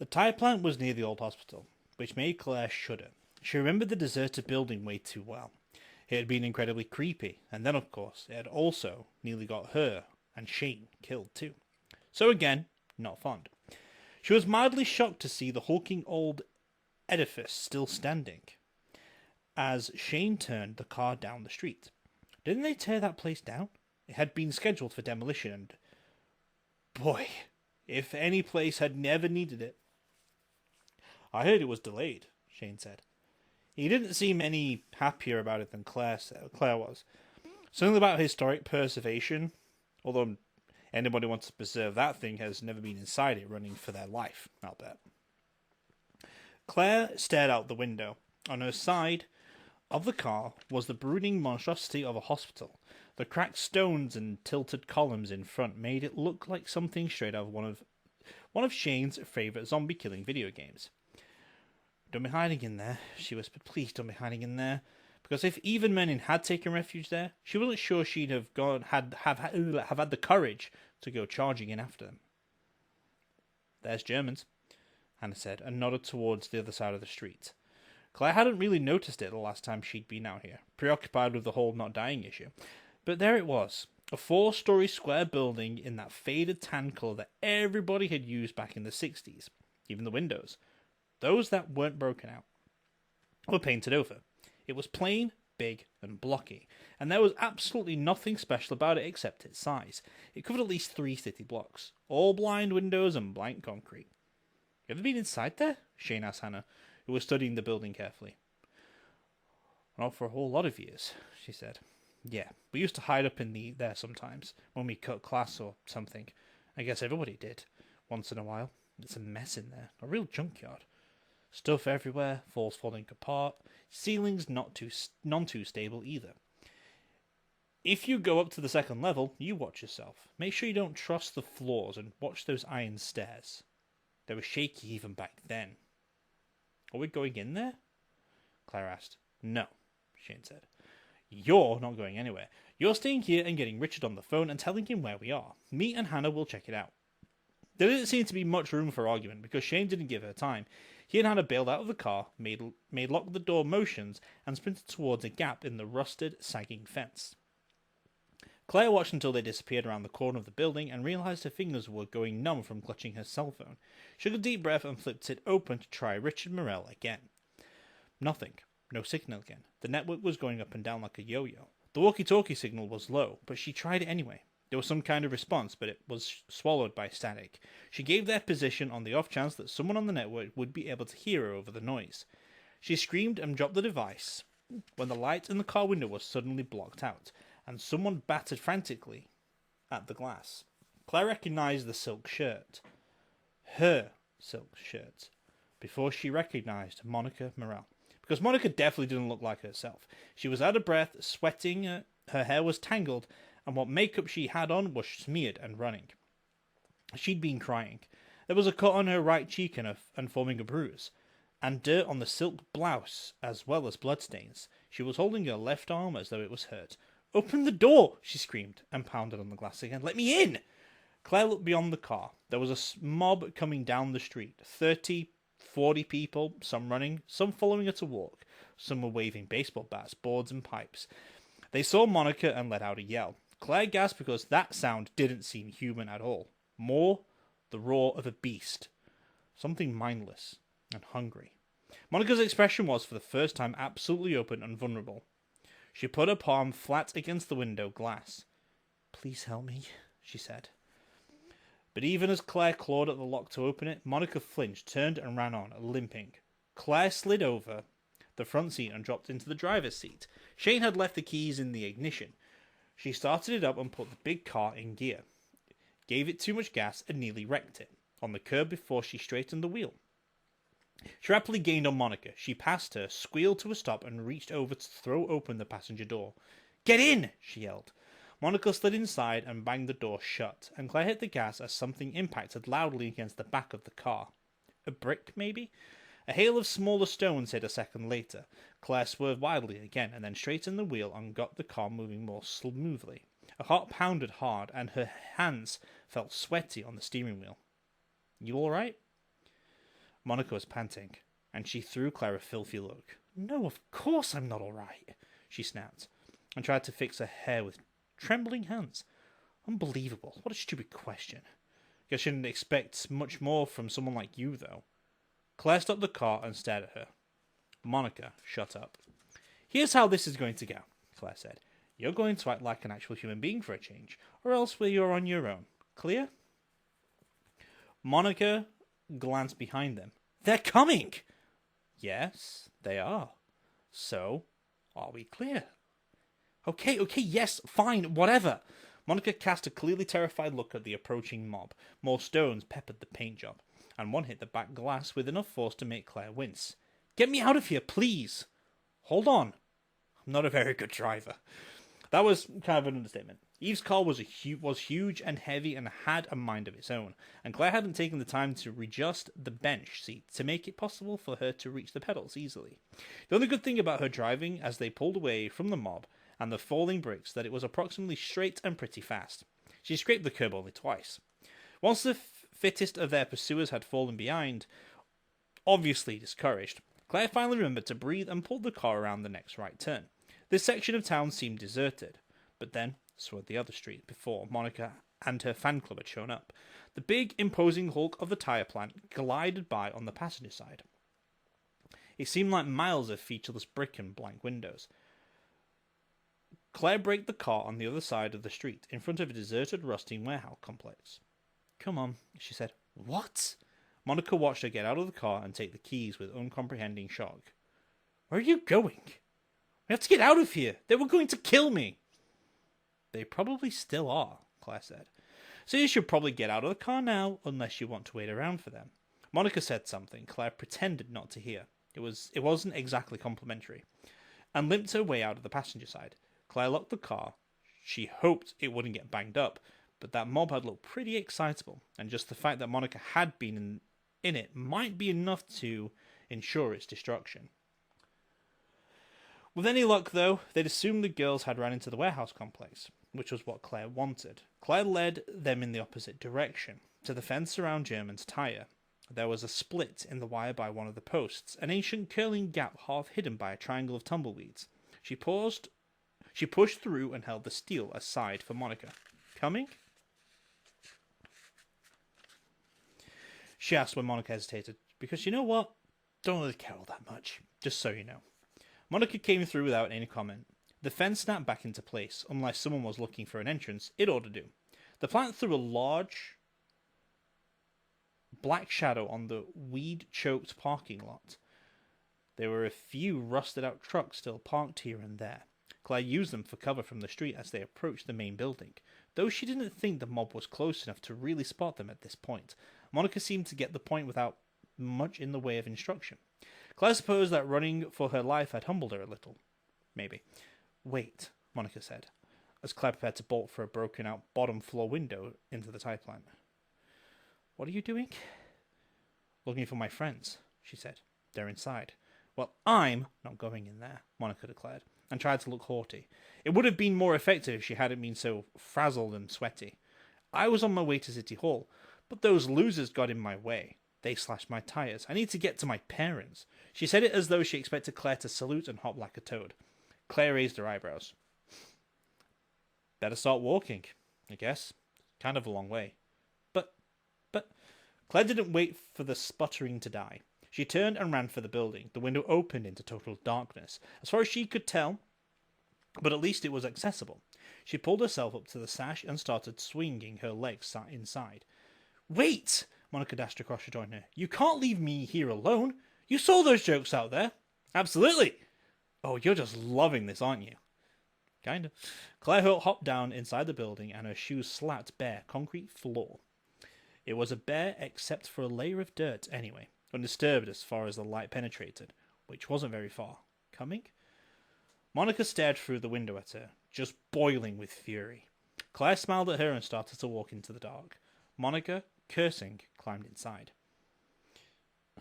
The tire plant was near the old hospital, which made Claire shudder. She remembered the deserted building way too well. It had been incredibly creepy, and then, of course, it had also nearly got her and Shane killed too. So again, not fond. She was mildly shocked to see the hulking old edifice still standing as Shane turned the car down the street. Didn't they tear that place down? It had been scheduled for demolition, and boy, if any place had never needed it. I heard it was delayed, Shane said. He didn't seem any happier about it than Claire was. Something about historic preservation, although anybody wants to preserve that thing has never been inside it running for their life, I'll bet. Claire stared out the window. On her side of the car was the brooding monstrosity of a hospital. The cracked stones and tilted columns in front made it look like something straight out of one of Shane's favourite zombie-killing video games. "Don't be hiding in there," she whispered. "Please don't be hiding in there." Because if even Menin had taken refuge there, she wasn't sure she'd have had the courage to go charging in after them. "There's Germans," Hannah said, and nodded towards the other side of the street. Claire hadn't really noticed it the last time she'd been out here, preoccupied with the whole not dying issue. But there it was, a 4-story square building in that faded tan colour that everybody had used back in the 60s. Even the windows, those that weren't broken out, were painted over. It was plain, big, and blocky, and there was absolutely nothing special about it except its size. It covered at least 3 city blocks, all blind windows and blank concrete. "You ever been inside there?" Shane asked Hannah, who was studying the building carefully. "Not for a whole lot of years," she said. "Yeah, we used to hide up in there sometimes, when we cut class or something. I guess everybody did, once in a while. It's a mess in there, a real junkyard. Stuff everywhere, walls falling apart, ceilings none too stable either. If you go up to the second level, you watch yourself. Make sure you don't trust the floors and watch those iron stairs. They were shaky even back then." "Are we going in there?" Claire asked. "No," Shane said. "You're not going anywhere. You're staying here and getting Richard on the phone and telling him where we are. Me and Hannah will check it out." There didn't seem to be much room for argument because Shane didn't give her time. He and Hannah bailed out of the car, made lock the door motions, and sprinted towards a gap in the rusted, sagging fence. Claire watched until they disappeared around the corner of the building and realised her fingers were going numb from clutching her cell phone. She took a deep breath and flipped it open to try Richard Morel again. Nothing. No signal again. The network was going up and down like a yo-yo. The walkie-talkie signal was low, but she tried it anyway. There was some kind of response, but it was swallowed by static. She gave their position on the off chance that someone on the network would be able to hear her over the noise. She screamed and dropped the device when the light in the car window was suddenly blocked out, and someone battered frantically at the glass. Claire recognised the silk shirt. Her silk shirt. Before she recognised Monica Morel. Because Monica definitely didn't look like herself. She was out of breath, sweating, her hair was tangled, and what makeup she had on was smeared and running. She'd been crying. There was a cut on her right cheek and forming a bruise, and dirt on the silk blouse as well as bloodstains. She was holding her left arm as though it was hurt. "Open the door!" she screamed, and pounded on the glass again. "Let me in!" Claire looked beyond the car. There was a mob coming down the street. 30, 40 people, some running, some following her to walk. Some were waving baseball bats, boards, and pipes. They saw Monica and let out a yell. Claire gasped because that sound didn't seem human at all. More, the roar of a beast. Something mindless and hungry. Monica's expression was, for the first time, absolutely open and vulnerable. She put her palm flat against the window glass. "Please help me," she said. But even as Claire clawed at the lock to open it, Monica flinched, turned and ran on, limping. Claire slid over the front seat and dropped into the driver's seat. Shane had left the keys in the ignition. She started it up and put the big car in gear. Gave it too much gas and nearly wrecked it on the curb before she straightened the wheel. She rapidly gained on Monica. She passed her, squealed to a stop, and reached over to throw open the passenger door. "Get in!" she yelled. Monica slid inside and banged the door shut, and Claire hit the gas as something impacted loudly against the back of the car. A brick, maybe? A hail of smaller stones hit a second later. Claire swerved wildly again, and then straightened the wheel and got the car moving more smoothly. Her heart pounded hard, and her hands felt sweaty on the steering wheel. "You all right?" Monica was panting, and she threw Claire a filthy look. No, of course I'm not all right, she snapped, and tried to fix her hair with trembling hands. Unbelievable. What a stupid question. Guess you didn't expect much more from someone like you, though. Claire stopped the car and stared at her. Monica, shut up. Here's how this is going to go, Claire said. You're going to act like an actual human being for a change, or else you're on your own. Clear? Monica glanced behind them. They're coming! Yes, they are. So, are we clear? Okay, yes, fine, whatever. Monica cast a clearly terrified look at the approaching mob. More stones peppered the paint job, and one hit the back glass with enough force to make Claire wince. Get me out of here, please! Hold on. I'm not a very good driver. That was kind of an understatement. Eve's car was huge and heavy and had a mind of its own, and Claire hadn't taken the time to readjust the bench seat to make it possible for her to reach the pedals easily. The only good thing about her driving as they pulled away from the mob and the falling bricks that it was approximately straight and pretty fast. She scraped the curb only twice. Once the fittest of their pursuers had fallen behind, obviously discouraged, Claire finally remembered to breathe and pulled the car around the next right turn. This section of town seemed deserted, but then so had the other street before Monica and her fan club had shown up. The big, imposing hulk of the tyre plant glided by on the passenger side. It seemed like miles of featureless brick and blank windows. Claire braked the car on the other side of the street, in front of a deserted, rusting warehouse complex. Come on, she said. What? Monica watched her get out of the car and take the keys with uncomprehending shock. Where are you going? We have to get out of here. They were going to kill me. They probably still are, Claire said. So you should probably get out of the car now, unless you want to wait around for them. Monica said something Claire pretended not to hear. It wasn't exactly complimentary, and limped her way out of the passenger side. Claire locked the car. She hoped it wouldn't get banged up, but that mob had looked pretty excitable, and just the fact that Monica had been in it might be enough to ensure its destruction. With any luck, though, they'd assumed the girls had ran into the warehouse complex, which was what Claire wanted. Claire led them in the opposite direction, to the fence around German's tyre. There was a split in the wire by one of the posts, an ancient curling gap half hidden by a triangle of tumbleweeds. She pushed through and held the steel aside for Monica. Coming? She asked when Monica hesitated, because you know what? Don't really care all that much, just so you know. Monica came through without any comment. The fence snapped back into place. Unless someone was looking for an entrance, it ought to do. The plant threw a large black shadow on the weed-choked parking lot. There were a few rusted-out trucks still parked here and there. Claire used them for cover from the street as they approached the main building, though she didn't think the mob was close enough to really spot them at this point. Monica seemed to get the point without much in the way of instruction. Claire supposed that running for her life had humbled her a little. Maybe. Wait, Monica said, as Claire prepared to bolt for a broken-out bottom-floor window into the tyre plant. What are you doing? Looking for my friends, she said. They're inside. Well, I'm not going in there, Monica declared, and tried to look haughty. It would have been more effective if she hadn't been so frazzled and sweaty. I was on my way to City Hall, but those losers got in my way. They slashed my tyres. I need to get to my parents. She said it as though she expected Claire to salute and hop like a toad. Claire raised her eyebrows. Better start walking, I guess. Kind of a long way. But... Claire didn't wait for the sputtering to die. She turned and ran for the building. The window opened into total darkness, as far as she could tell, but at least it was accessible. She pulled herself up to the sash and started swinging her legs inside. Wait! Monica dashed across to join her. You can't leave me here alone. You saw those jokes out there. Absolutely. Oh, you're just loving this, aren't you? Kinda. Claire hopped down inside the building and her shoes slapped bare concrete floor. It was a bare except for a layer of dirt anyway, undisturbed as far as the light penetrated, which wasn't very far. Coming? Monica stared through the window at her, just boiling with fury. Claire smiled at her and started to walk into the dark. Monica, cursing, climbed inside.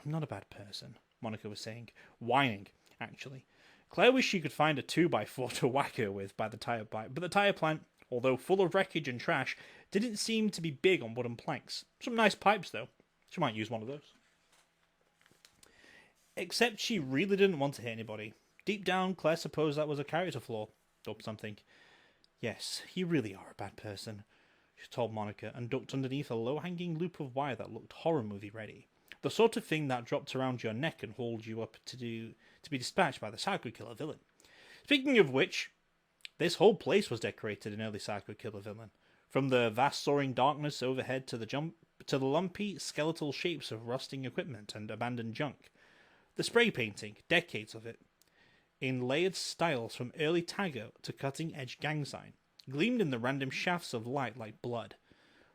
I'm not a bad person, Monica was saying. Whining, actually. Claire wished she could find a 2x4 to whack her with by the tyre plant, but the tyre plant, although full of wreckage and trash, didn't seem to be big on wooden planks. Some nice pipes, though. She might use one of those. Except she really didn't want to hit anybody. Deep down, Claire supposed that was a character flaw, or something. Yes, you really are a bad person, she told Monica, and ducked underneath a low-hanging loop of wire that looked horror movie ready. The sort of thing that dropped around your neck and hauled you up to be dispatched by the Psycho Killer villain. Speaking of which, this whole place was decorated in early Psycho Killer villain. From the vast soaring darkness overhead to the lumpy skeletal shapes of rusting equipment and abandoned junk. The spray painting, decades of it, in layered styles from early tagger to cutting-edge gang sign, gleamed in the random shafts of light like blood.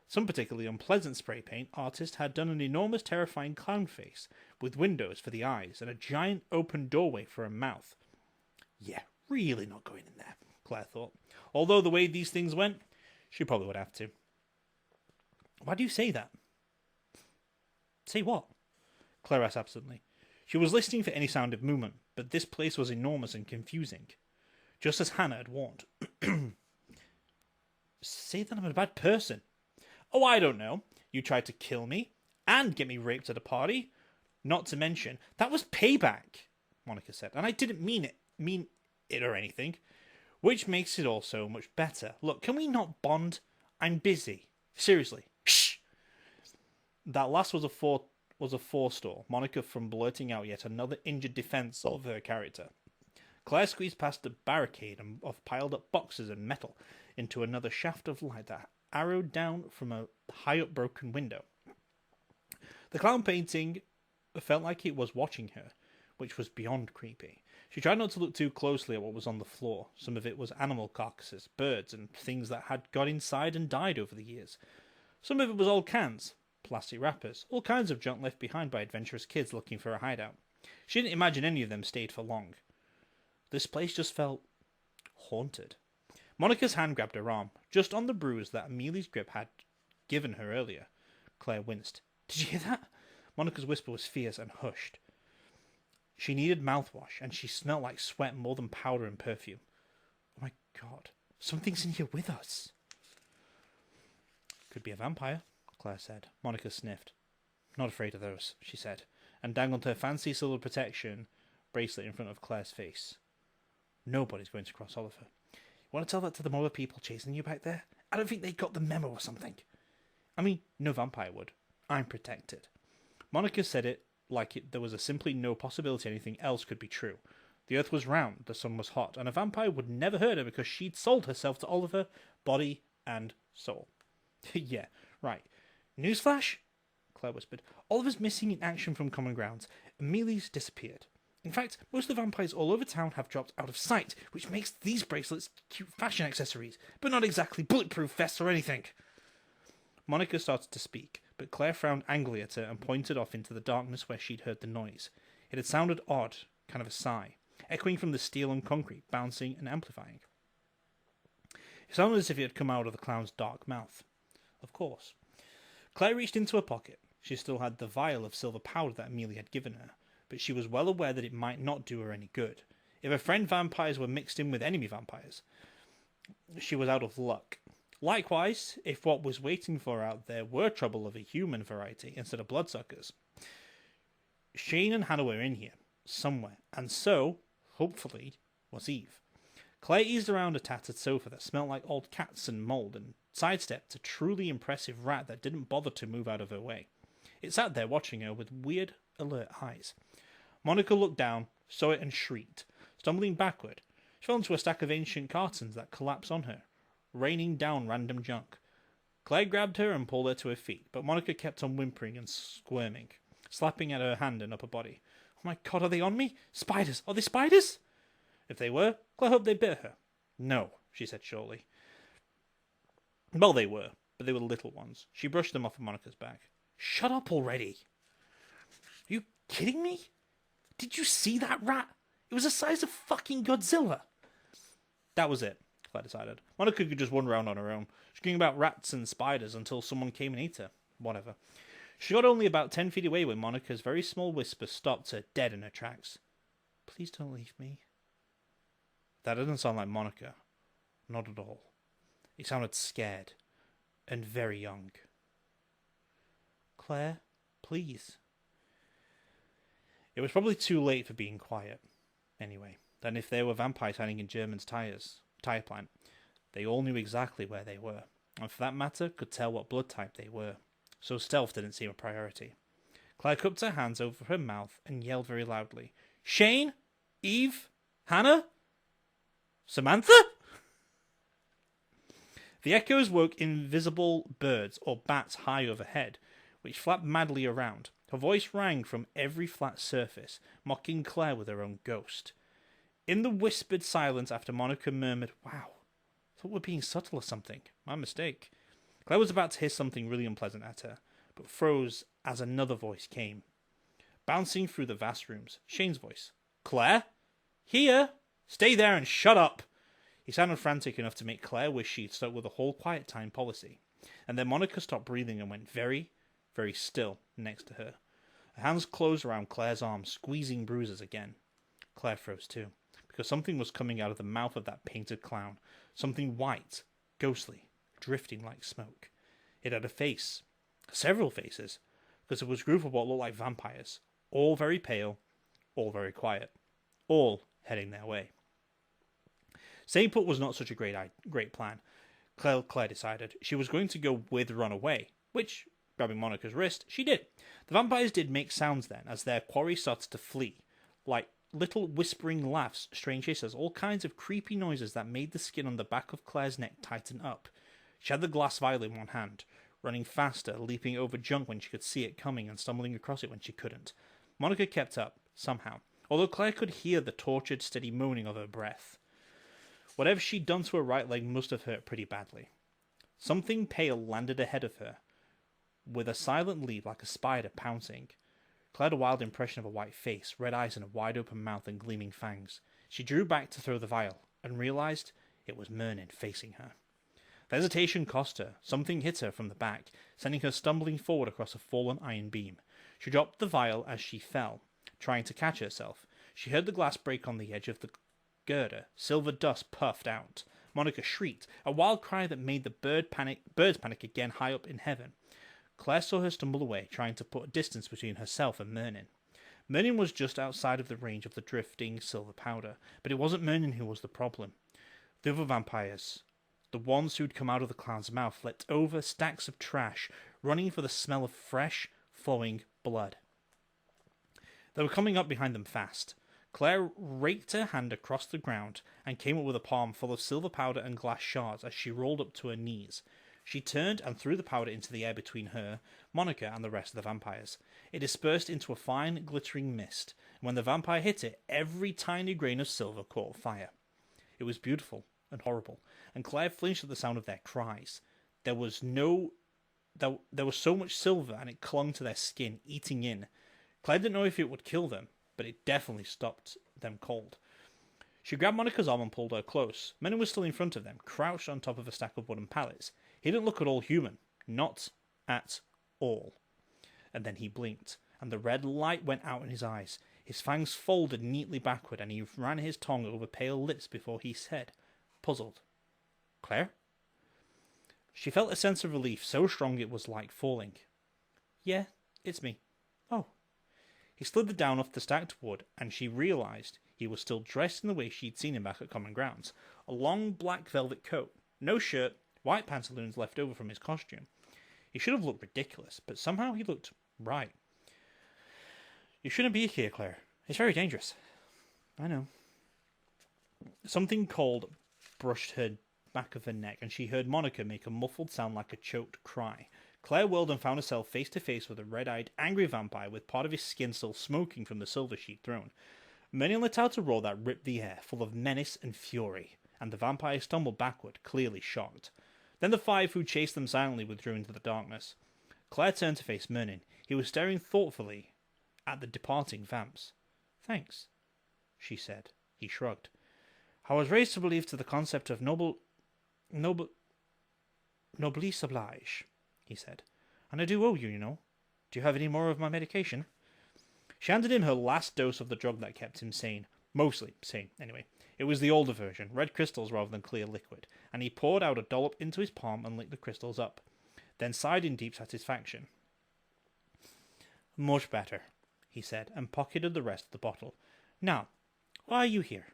Some particularly unpleasant spray paint artist had done an enormous terrifying clown face, with windows for the eyes and a giant open doorway for a mouth. Yeah, really not going in there, Claire thought. Although the way these things went, she probably would have to. Why do you say that? Say what? Claire asked absently. She was listening for any sound of movement, but this place was enormous and confusing. Just as Hannah had warned. Say that I'm a bad person. Oh, I don't know. You tried to kill me and get me raped at a party. Not to mention, that was payback, Monica said, and I didn't mean it or anything. Which makes it all so much better. Look, can we not bond? I'm busy. Seriously. Shh! That last was a forestall, Monica from blurting out yet another injured defence of her character. Claire squeezed past a barricade of piled-up boxes and metal into another shaft of light that arrowed down from a high-up broken window. The clown painting felt like it was watching her, which was beyond creepy. She tried not to look too closely at what was on the floor. Some of it was animal carcasses, birds, and things that had got inside and died over the years. Some of it was old cans, plastic wrappers, all kinds of junk left behind by adventurous kids looking for a hideout. She didn't imagine any of them stayed for long. This place just felt haunted. Monica's hand grabbed her arm, just on the bruise that Amelia's grip had given her earlier. Claire winced. Did you hear that? Monica's whisper was fierce and hushed. She needed mouthwash, and she smelled like sweat more than powder and perfume. Oh my God, something's in here with us. Could be a vampire, Claire said. Monica sniffed. Not afraid of those, she said, and dangled her fancy silver protection bracelet in front of Claire's face. Nobody's going to cross Oliver. You want to tell that to the other people chasing you back there? I don't think they got the memo or something. I mean, no vampire would. I'm protected. Monica said it like there was simply no possibility anything else could be true. The earth was round, the sun was hot, and a vampire would never hurt her because she'd sold herself to Oliver, body and soul. Yeah, right. Newsflash? Claire whispered. Oliver's missing in action from Common Grounds. Amelia's disappeared. In fact, most of the vampires all over town have dropped out of sight, which makes these bracelets cute fashion accessories, but not exactly bulletproof vests or anything. Monica started to speak, but Claire frowned angrily at her and pointed off into the darkness where she'd heard the noise. It had sounded odd, kind of a sigh, echoing from the steel and concrete, bouncing and amplifying. It sounded as if it had come out of the clown's dark mouth. Of course. Claire reached into her pocket. She still had the vial of silver powder that Amelia had given her, but she was well aware that it might not do her any good. If her friend vampires were mixed in with enemy vampires, she was out of luck. Likewise, if what was waiting for her out there were trouble of a human variety instead of bloodsuckers. Shane and Hannah were in here, somewhere, and so, hopefully, was Eve. Claire eased around a tattered sofa that smelled like old cats and mould and sidestepped a truly impressive rat that didn't bother to move out of her way. It sat there watching her with weird, alert eyes. Monica looked down, saw it and shrieked. Stumbling backward, she fell into a stack of ancient cartons that collapsed on her, raining down random junk. Claire grabbed her and pulled her to her feet, but Monica kept on whimpering and squirming, slapping at her hand and upper body. Oh my God, are they on me? Spiders! Are they spiders? If they were, Claire hoped they bit her. No, she said shortly. Well, they were, but they were little ones. She brushed them off of Monica's back. Shut up already! Are you kidding me? Did you see that rat? It was the size of fucking Godzilla. That was it, Claire decided. Monica could just run around on her own, screaming about rats and spiders until someone came and ate her. Whatever. She got only about 10 feet away when Monica's very small whisper stopped her dead in her tracks. Please don't leave me. That didn't sound like Monica. Not at all. It sounded scared and very young. Claire, please. It was probably too late for being quiet. Anyway, then if there were vampires hiding in German's tire plant, they all knew exactly where they were, and for that matter could tell what blood type they were, so stealth didn't seem a priority. Claire cupped her hands over her mouth and yelled very loudly, "Shane? Eve? Hannah? Samantha?" The echoes woke invisible birds or bats high overhead, which flapped madly around. Her voice rang from every flat surface, mocking Claire with her own ghost. In the whispered silence after Monica murmured, "Wow, I thought we were being subtle or something. My mistake." Claire was about to hear something really unpleasant at her, but froze as another voice came. Bouncing through the vast rooms, Shane's voice. "Claire? Here? Stay there and shut up!" He sounded frantic enough to make Claire wish she'd stuck with the whole quiet time policy. And then Monica stopped breathing and went very, very still next to her. Her hands closed around Claire's arms, squeezing bruises again. Claire froze too, because something was coming out of the mouth of that painted clown. Something white, ghostly, drifting like smoke. It had a face. Several faces, because it was a group of what looked like vampires. All very pale, all very quiet. All heading their way. Staying put was not such a great plan. Claire decided she was going to go with run away, which, grabbing Monica's wrist, she did. The vampires did make sounds then, as their quarry started to flee, like little whispering laughs, strange hisses, all kinds of creepy noises that made the skin on the back of Claire's neck tighten up. She had the glass vial in one hand, running faster, leaping over junk when she could see it coming and stumbling across it when she couldn't. Monica kept up, somehow, although Claire could hear the tortured, steady moaning of her breath. Whatever she'd done to her right leg must have hurt pretty badly. Something pale landed ahead of her, with a silent leap like a spider pouncing. Claire had a wild impression of a white face, red eyes and a wide-open mouth and gleaming fangs. She drew back to throw the vial, and realized it was Merlin facing her. The hesitation cost her. Something hit her from the back, sending her stumbling forward across a fallen iron beam. She dropped the vial as she fell, trying to catch herself. She heard the glass break on the edge of the girder. Silver dust puffed out. Monica shrieked, a wild cry that made the birds panic again high up in heaven. Claire saw her stumble away, trying to put a distance between herself and Merlin. Merlin was just outside of the range of the drifting silver powder, but it wasn't Merlin who was the problem. The other vampires, the ones who'd come out of the clown's mouth, leapt over stacks of trash, running for the smell of fresh, flowing blood. They were coming up behind them fast. Claire raked her hand across the ground and came up with a palm full of silver powder and glass shards as she rolled up to her knees. She turned and threw the powder into the air between her, Monica, and the rest of the vampires. It dispersed into a fine, glittering mist, and when the vampire hit it, every tiny grain of silver caught fire. It was beautiful and horrible, and Claire flinched at the sound of their cries. There was so much silver, and it clung to their skin, eating in. Claire didn't know if it would kill them, but it definitely stopped them cold. She grabbed Monica's arm and pulled her close. Merlin was still in front of them, crouched on top of a stack of wooden pallets. He didn't look at all human. Not at all. And then he blinked, and the red light went out in his eyes. His fangs folded neatly backward, and he ran his tongue over pale lips before he said, puzzled, "Claire?" She felt a sense of relief so strong it was like falling. "Yeah, it's me." "Oh." He slid down off the stacked wood, and she realized he was still dressed in the way she'd seen him back at Common Grounds. A long black velvet coat, no shirt, white pantaloons left over from his costume. He should have looked ridiculous, but somehow he looked right. "You shouldn't be here, Claire. It's very dangerous." "I know." Something cold brushed her back of her neck, and she heard Monica make a muffled sound like a choked cry. Claire whirled and found herself face to face with a red-eyed, angry vampire with part of his skin still smoking from the silver she'd thrown. Merlin let out a roar that ripped the air, full of menace and fury, and the vampire stumbled backward, clearly shocked. Then the five who chased them silently withdrew into the darkness. Claire turned to face Merlin. He was staring thoughtfully at the departing vamps. "Thanks," she said. He shrugged. "I was raised to believe to the concept of noblesse oblige," he said. "And I do owe you, you know. Do you have any more of my medication?" She handed him her last dose of the drug that kept him sane. Mostly sane, anyway. It was the older version, red crystals rather than clear liquid, and he poured out a dollop into his palm and licked the crystals up, then sighed in deep satisfaction. "Much better," he said, and pocketed the rest of the bottle. Now, why are you here?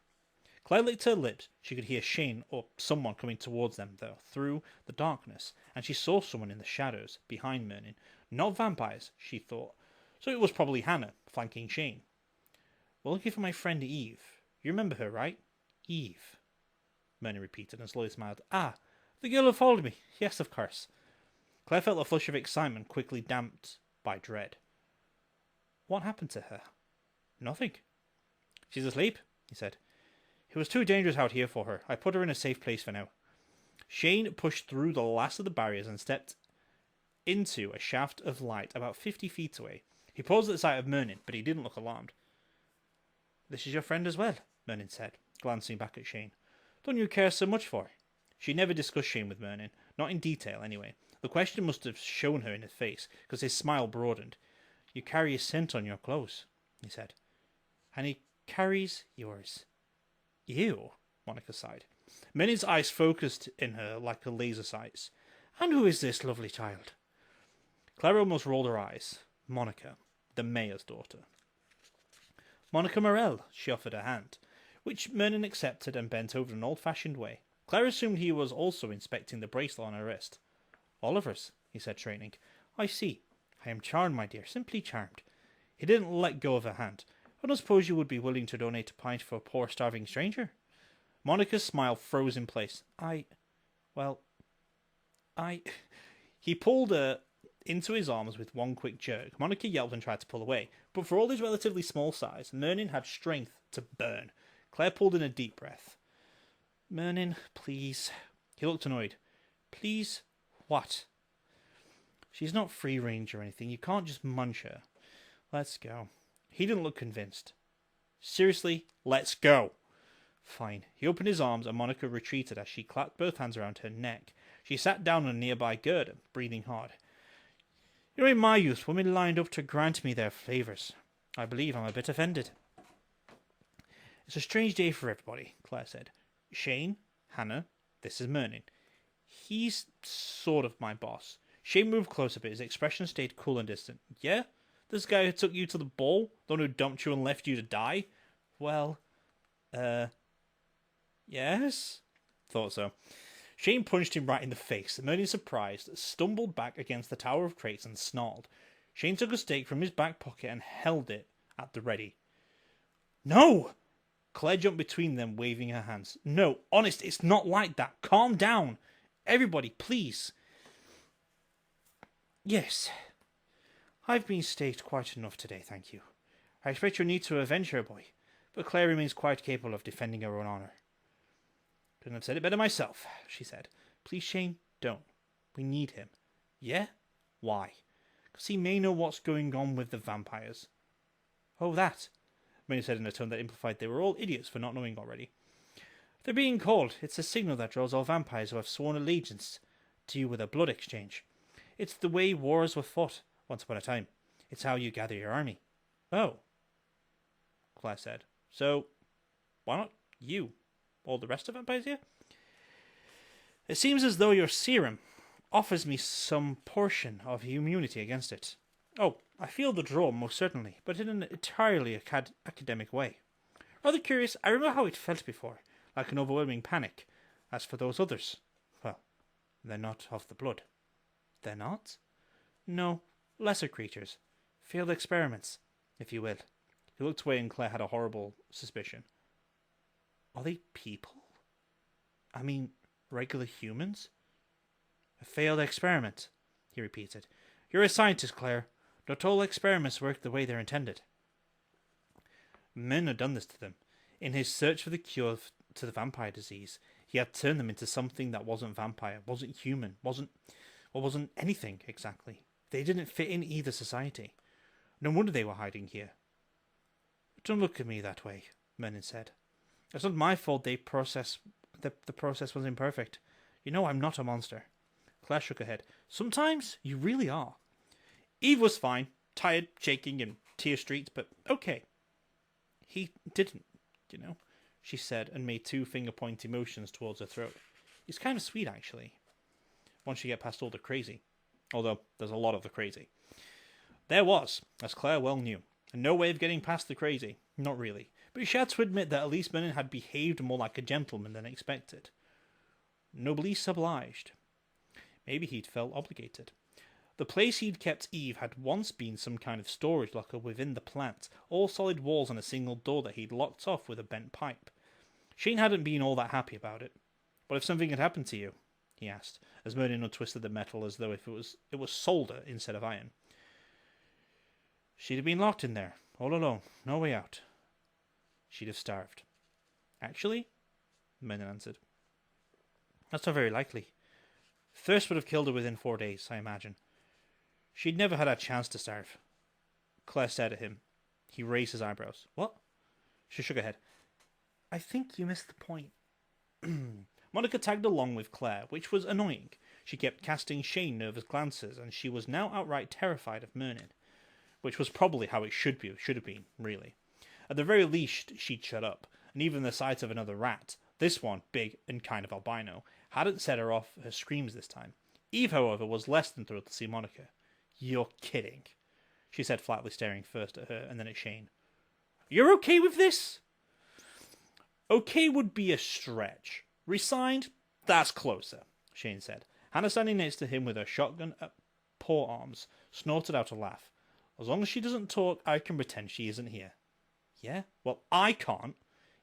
Claire licked her lips. She could hear Shane or someone coming towards them, though, through the darkness, and she saw someone in the shadows behind Merlin. Not vampires, she thought, so it was probably Hannah, flanking Shane. We're looking for my friend Eve. You remember her, right? Eve, Merlin repeated and slowly smiled. Ah, the girl who followed me. Yes, of course. Claire felt a flush of excitement quickly damped by dread. What happened to her? Nothing. She's asleep, he said. It was too dangerous out here for her. I put her in a safe place for now. Shane pushed through the last of the barriers and stepped into a shaft of light about 50 feet away. He paused at the sight of Merlin, but he didn't look alarmed. This is your friend as well, Merlin said, glancing back at Shane. Don't you care so much for her? She never discussed Shane with Merlin, not in detail anyway. The question must have shown her in his face, because his smile broadened. You carry a scent on your clothes, he said. And he carries yours. Ew, Monica sighed. Merlin's eyes focused in her like a laser sights. And who is this lovely child? Claire almost rolled her eyes. Monica, the mayor's daughter. Monica Morell, she offered her hand, which Merlin accepted and bent over in an old-fashioned way. Claire assumed he was also inspecting the bracelet on her wrist. Oliver's, he said, straightening. I see. I am charmed, my dear, simply charmed. He didn't let go of her hand. I don't suppose you would be willing to donate a pint for a poor, starving stranger? Monica's smile froze in place. He pulled her into his arms with one quick jerk. Monica yelped and tried to pull away, but for all his relatively small size, Merlin had strength to burn. Claire pulled in a deep breath. Merlin, please. He looked annoyed. Please? What? She's not free range or anything. You can't just munch her. Let's go. He didn't look convinced. Seriously, let's go. Fine. He opened his arms and Monica retreated as she clapped both hands around her neck. She sat down on a nearby girder, breathing hard. You know, in my youth, women lined up to grant me their favours. I believe I'm a bit offended. It's a strange day for everybody, Claire said. Shane, Hannah, this is Merlin. He's sort of my boss. Shane moved closer, but his expression stayed cool and distant. Yeah? This guy who took you to the ball? The one who dumped you and left you to die? Well, yes? Thought so. Shane punched him right in the face. Merlin, surprised, stumbled back against the tower of crates and snarled. Shane took a stake from his back pocket and held it at the ready. No! Claire jumped between them, waving her hands. No, honest, it's not like that. Calm down. Everybody, please. Yes. I've been staked quite enough today, thank you. I expect you'll need to avenge her, boy, but Claire remains quite capable of defending her own honour. Couldn't have said it better myself, she said. Please, Shane, don't. We need him. Yeah? Why? Because he may know what's going on with the vampires. Oh, that, Minnie said in a tone that implied they were all idiots for not knowing already. They're being called. It's a signal that draws all vampires who have sworn allegiance to you with a blood exchange. It's the way wars were fought once upon a time. It's how you gather your army. Oh, Claire said. So, why not you? All the rest of vampires here? It seems as though your serum offers me some portion of immunity against it. Oh, I feel the draw, most certainly, but in an entirely academic way. Rather curious, I remember how it felt before, like an overwhelming panic. As for those others, well, they're not of the blood. They're not? No, lesser creatures. Failed experiments, if you will. He looked away and Claire had a horrible suspicion. Are they people? I mean, regular humans? A failed experiment, he repeated. You're a scientist, Claire. Not all experiments work the way they're intended. Men had done this to them. In his search for the cure to the vampire disease, he had turned them into something that wasn't vampire, wasn't human, wasn't anything exactly. They didn't fit in either society. No wonder they were hiding here. Don't look at me that way, Merlin said. It's not my fault the process was imperfect. You know I'm not a monster. Claire shook her head. Sometimes you really are. Eve was fine, tired, shaking, and tear-streaked, but okay. He didn't, she said, and made two finger-pointy motions towards her throat. He's kind of sweet, actually. Once you get past all the crazy. Although, there's a lot of the crazy. There was, as Claire well knew, and no way of getting past the crazy. Not really. But she had to admit that at least Merlin had behaved more like a gentleman than expected. Noblesse obliged. Maybe he'd felt obligated. The place he'd kept Eve had once been some kind of storage locker within the plant, all solid walls and a single door that he'd locked off with a bent pipe. Shane hadn't been all that happy about it. What if something had happened to you? He asked, as Merlin untwisted the metal as though it was solder instead of iron. She'd have been locked in there, all alone, no way out. She'd have starved. Actually, Merlin answered, that's not very likely. Thirst would have killed her within 4 days, I imagine. She'd never had a chance to starve. Claire stared at him. He raised his eyebrows. What? She shook her head. I think you missed the point. Monica tagged along with Claire, which was annoying. She kept casting Shane nervous glances, and she was now outright terrified of Merlin. Which was probably how it should have been, really. At the very least, she'd shut up, and even the sight of another rat, this one, big and kind of albino, hadn't set her off her screams this time. Eve, however, was less than thrilled to see Monica. You're kidding, she said flatly, staring first at her and then at Shane. You're okay with this? Okay would be a stretch. Resigned? That's closer, Shane said. Hannah, standing next to him with her shotgun at paw arms, snorted out a laugh. As long as she doesn't talk, I can pretend she isn't here. Yeah? Well, I can't,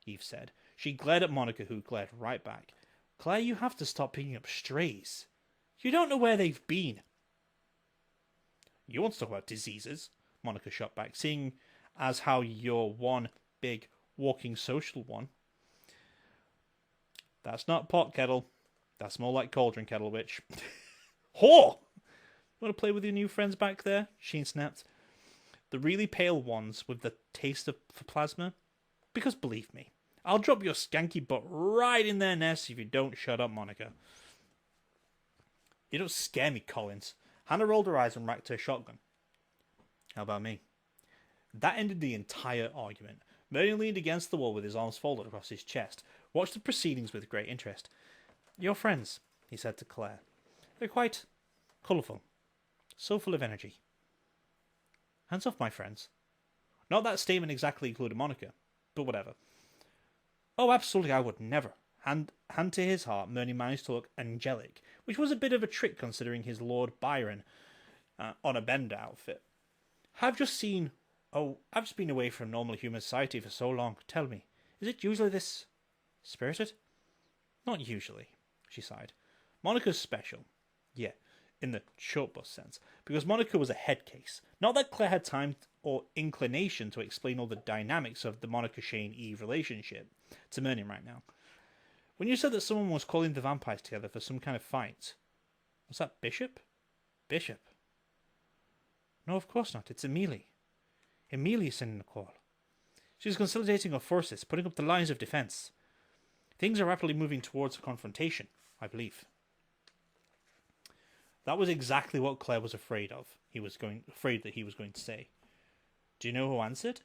Eve said. She glared at Monica, who glared right back. Claire, you have to stop picking up strays. You don't know where they've been. You want to talk about diseases? Monica shot back, seeing as how you're one big walking social one. That's not pot kettle. That's more like cauldron kettle, witch. Whore! You want to play with your new friends back there? Sheen snapped. The really pale ones with the taste for plasma? Because believe me, I'll drop your skanky butt right in their nest if you don't shut up, Monica. You don't scare me, Collins. Hannah rolled her eyes and racked her shotgun. How about me? That ended the entire argument. Merlin leaned against the wall with his arms folded across his chest, watched the proceedings with great interest. Your friends, he said to Claire. They're quite colourful. So full of energy. Hands off, my friends. Not that statement exactly included Monica, but whatever. Oh, absolutely, I would never. Hand to his heart, Merlin managed to look angelic, which was a bit of a trick considering his Lord Byron on a bender outfit. I've just been away from normal human society for so long. Tell me, is it usually this spirited? Not usually, she sighed. Monica's special. Yeah, in the short bus sense, because Monica was a head case. Not that Claire had time or inclination to explain all the dynamics of the Monica-Shane-Eve relationship to Merlin right now. When you said that someone was calling the vampires together for some kind of fight, was that Bishop? Bishop? No, of course not. It's Emilie. Emilie is sending the call. She's consolidating her forces, putting up the lines of defence. Things are rapidly moving towards a confrontation, I believe. That was exactly what Claire was afraid of. Afraid that he was going to say. Do you know who answered?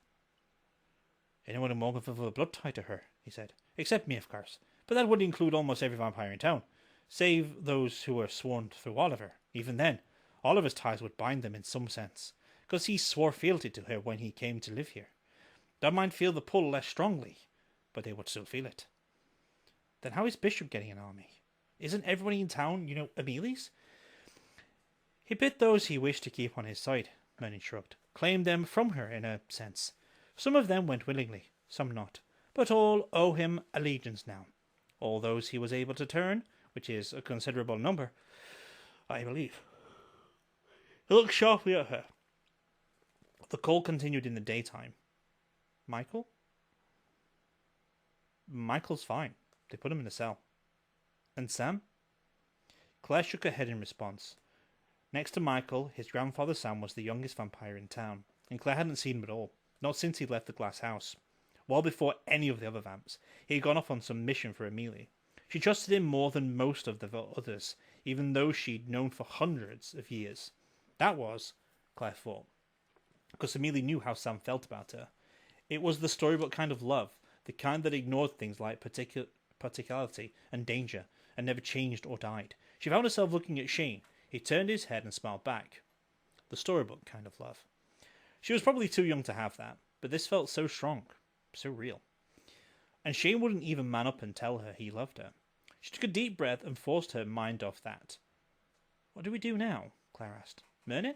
Anyone in Morganville with a blood tie to her, he said. Except me, of course. But that would include almost every vampire in town, save those who were sworn through Oliver. Even then, Oliver's ties would bind them in some sense, because he swore fealty to her when he came to live here. They might feel the pull less strongly, but they would still feel it. Then how is Bishop getting an army? Isn't everybody in town, Emilie's? He bid those he wished to keep on his side, Merlin shrugged. Claimed them from her, in a sense. Some of them went willingly, some not, but all owe him allegiance now. All those he was able to turn, which is a considerable number, I believe. He looked sharply at her. The call continued in the daytime. Michael? Michael's fine. They put him in a cell. And Sam? Claire shook her head in response. Next to Michael, his grandfather Sam was the youngest vampire in town, and Claire hadn't seen him at all, not since he left the glass house. Well before any of the other vamps, he had gone off on some mission for Emilie. She trusted him more than most of the others, even those she'd known for hundreds of years. That was, Claire thought, because Emilie knew how Sam felt about her. It was the storybook kind of love, the kind that ignored things like particularity and danger, and never changed or died. She found herself looking at Shane. He turned his head and smiled back. The storybook kind of love. She was probably too young to have that, but this felt so strong, so real. And Shane wouldn't even man up and tell her he loved her. She took a deep breath and forced her mind off that. What do we do now? Claire asked. Merlin?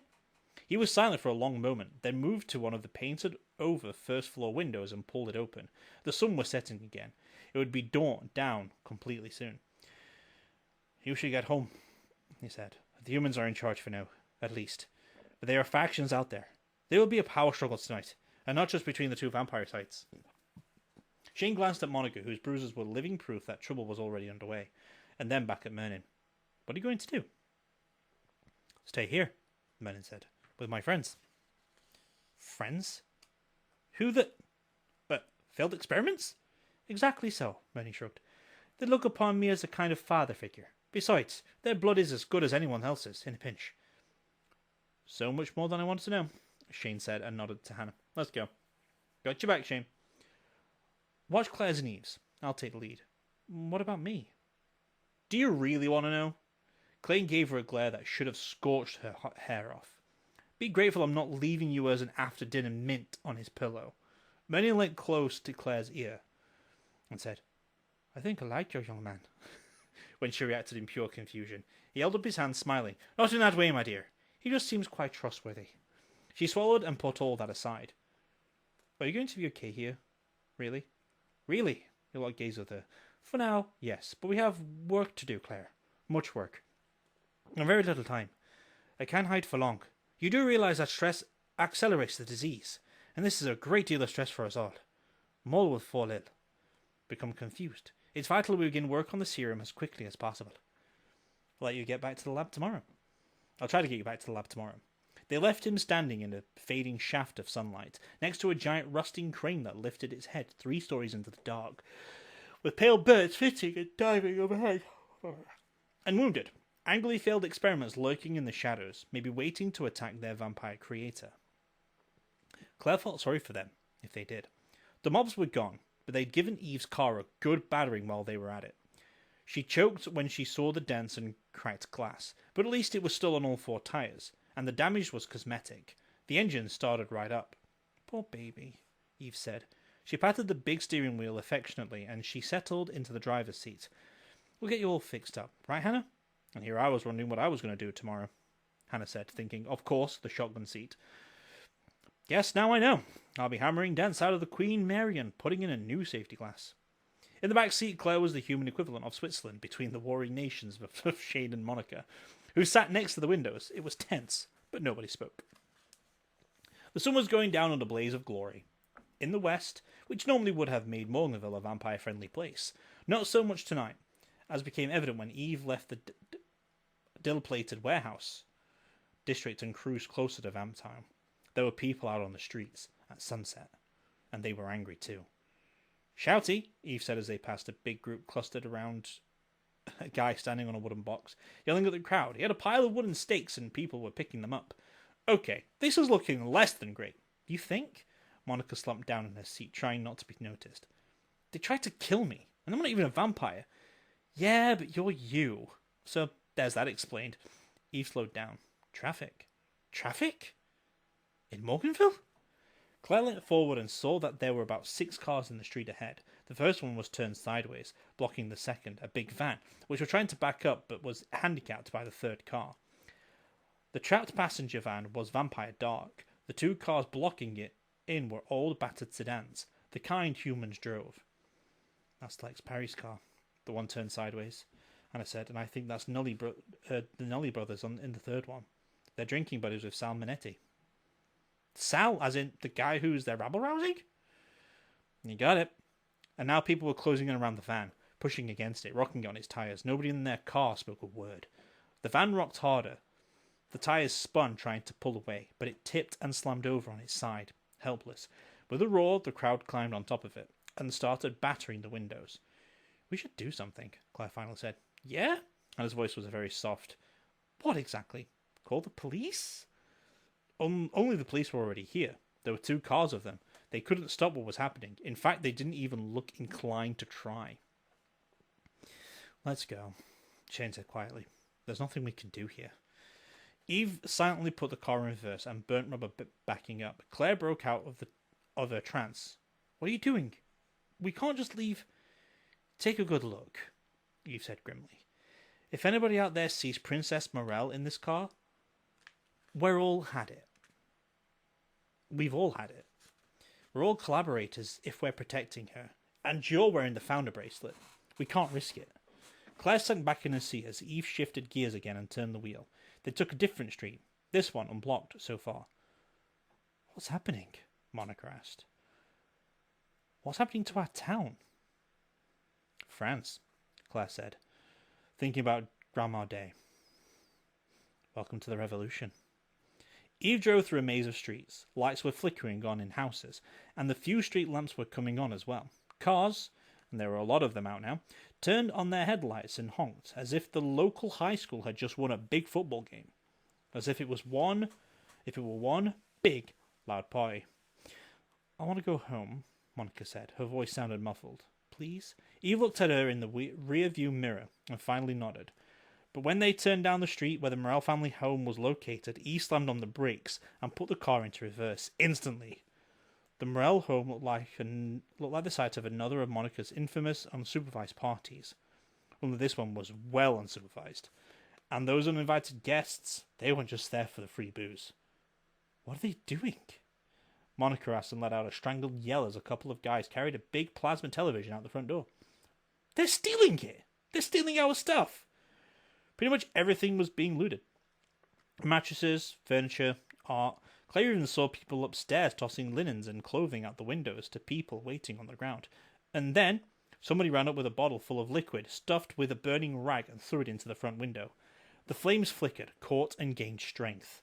He was silent for a long moment, then moved to one of the painted-over first-floor windows and pulled it open. The sun was setting again. It would be down completely soon. You should get home, he said. The humans are in charge for now, at least. But there are factions out there. There will be a power struggle tonight, and not just between the two vampire sites. Shane glanced at Monica, whose bruises were living proof that trouble was already underway, and then back at Merlin. What are you going to do? Stay here, Merlin said, with my friends. Friends? Who the... failed experiments? Exactly so, Merlin shrugged. They look upon me as a kind of father figure. Besides, their blood is as good as anyone else's, in a pinch. So much more than I wanted to know, Shane said and nodded to Hannah. Let's go. Got your back, Shane. Watch Claire's and Eve's. I'll take the lead. What about me? Do you really want to know? Clayton gave her a glare that should have scorched her hot hair off. Be grateful I'm not leaving you as an after-dinner mint on his pillow. Merlin leant close to Claire's ear and said, I think I like your young man. When she reacted in pure confusion, he held up his hand, smiling. Not in that way, my dear. He just seems quite trustworthy. She swallowed and put all that aside. Are you going to be okay here? Really? Really? He locked gaze with her. For now, yes, but we have work to do, Claire. Much work. And very little time. I can't hide for long. You do realize that stress accelerates the disease, and this is a great deal of stress for us all. Mole will fall ill. Become confused. It's vital we begin work on the serum as quickly as possible. I'll let you get back to the lab tomorrow. I'll try to get you back to the lab tomorrow. They left him standing in a fading shaft of sunlight, next to a giant rusting crane that lifted its head 3 stories into the dark, with pale birds flitting and diving overhead. And wounded, angrily failed experiments lurking in the shadows, maybe waiting to attack their vampire creator. Claire felt sorry for them, if they did. The mobs were gone, but they'd given Eve's car a good battering while they were at it. She choked when she saw the dents and cracked glass, but at least it was still on all 4 tyres, and the damage was cosmetic. The engine started right up. Poor baby, Eve said. She patted the big steering wheel affectionately, and she settled into the driver's seat. We'll get you all fixed up, right, Hannah? And here I was wondering what I was going to do tomorrow, Hannah said, thinking, of course, the shotgun seat. Yes, now I know. I'll be hammering dents out of the Queen Mary and putting in a new safety glass. In the back seat, Claire was the human equivalent of Switzerland between the warring nations of Shane and Monica, who sat next to the windows. It was tense, but nobody spoke. The sun was going down on a blaze of glory. In the west, which normally would have made Morganville a vampire-friendly place, not so much tonight, as became evident when Eve left the dill-plated warehouse district and cruised closer to Vamptown. There were people out on the streets at sunset, and they were angry too. Shouty, Eve said as they passed a big group clustered around a guy standing on a wooden box, yelling at the crowd. He had a pile of wooden stakes and people were picking them up. Okay, this is looking less than great. You think? Monica slumped down in her seat, trying not to be noticed. They tried to kill me, and I'm not even a vampire. Yeah, but you're you. So, there's that explained. Eve slowed down. Traffic? Traffic? In Morganville? Claire leant forward and saw that there were about 6 cars in the street ahead. The first one was turned sideways, blocking the second, a big van, which was trying to back up but was handicapped by the third car. The trapped passenger van was vampire dark. The 2 cars blocking it in were old battered sedans, the kind humans drove. That's Lex Parry's car. The one turned sideways, Anna said, and I think that's the Nully brothers in the third one. They're drinking buddies with Sal Minetti. Sal, as in the guy who's their rabble-rousing? You got it. And now people were closing in around the van, pushing against it, rocking on its tyres. Nobody in their car spoke a word. The van rocked harder. The tyres spun, trying to pull away, but it tipped and slammed over on its side, helpless. With a roar, the crowd climbed on top of it, and started battering the windows. We should do something, Claire finally said. Yeah? And his voice was very soft. What exactly? Call the police? Only the police were already here. There were 2 cars of them. They couldn't stop what was happening. In fact, they didn't even look inclined to try. Let's go, Shane said quietly. There's nothing we can do here. Eve silently put the car in reverse and burnt rubber backing up. Claire broke out of her trance. What are you doing? We can't just leave. Take a good look, Eve said grimly. If anybody out there sees Princess Morel in this car, we've all had it. We've all had it. We're all collaborators if we're protecting her. And you're wearing the founder bracelet. We can't risk it. Claire sunk back in her seat as Eve shifted gears again and turned the wheel. They took a different street, this one unblocked so far. What's happening? Monica asked. What's happening to our town? France, Claire said, thinking about Grandma Day. Welcome to the revolution. Eve drove through a maze of streets. Lights were flickering on in houses, and the few street lamps were coming on as well. Cars, and there were a lot of them out now, turned on their headlights and honked, as if the local high school had just won a big football game. As if it were one big, loud party. I want to go home, Monica said. Her voice sounded muffled. Please? Eve looked at her in the rear-view mirror and finally nodded. But when they turned down the street where the Morel family home was located, Eve slammed on the brakes and put the car into reverse instantly. The Morel home looked like the site of another of Monica's infamous unsupervised parties. Only this one was well unsupervised. And those uninvited guests, they weren't just there for the free booze. What are they doing? Monica asked and let out a strangled yell as a couple of guys carried a big plasma television out the front door. They're stealing it! They're stealing our stuff! Pretty much everything was being looted. Mattresses, furniture, art. Claire even saw people upstairs tossing linens and clothing out the windows to people waiting on the ground. And then, somebody ran up with a bottle full of liquid, stuffed with a burning rag, and threw it into the front window. The flames flickered, caught, and gained strength.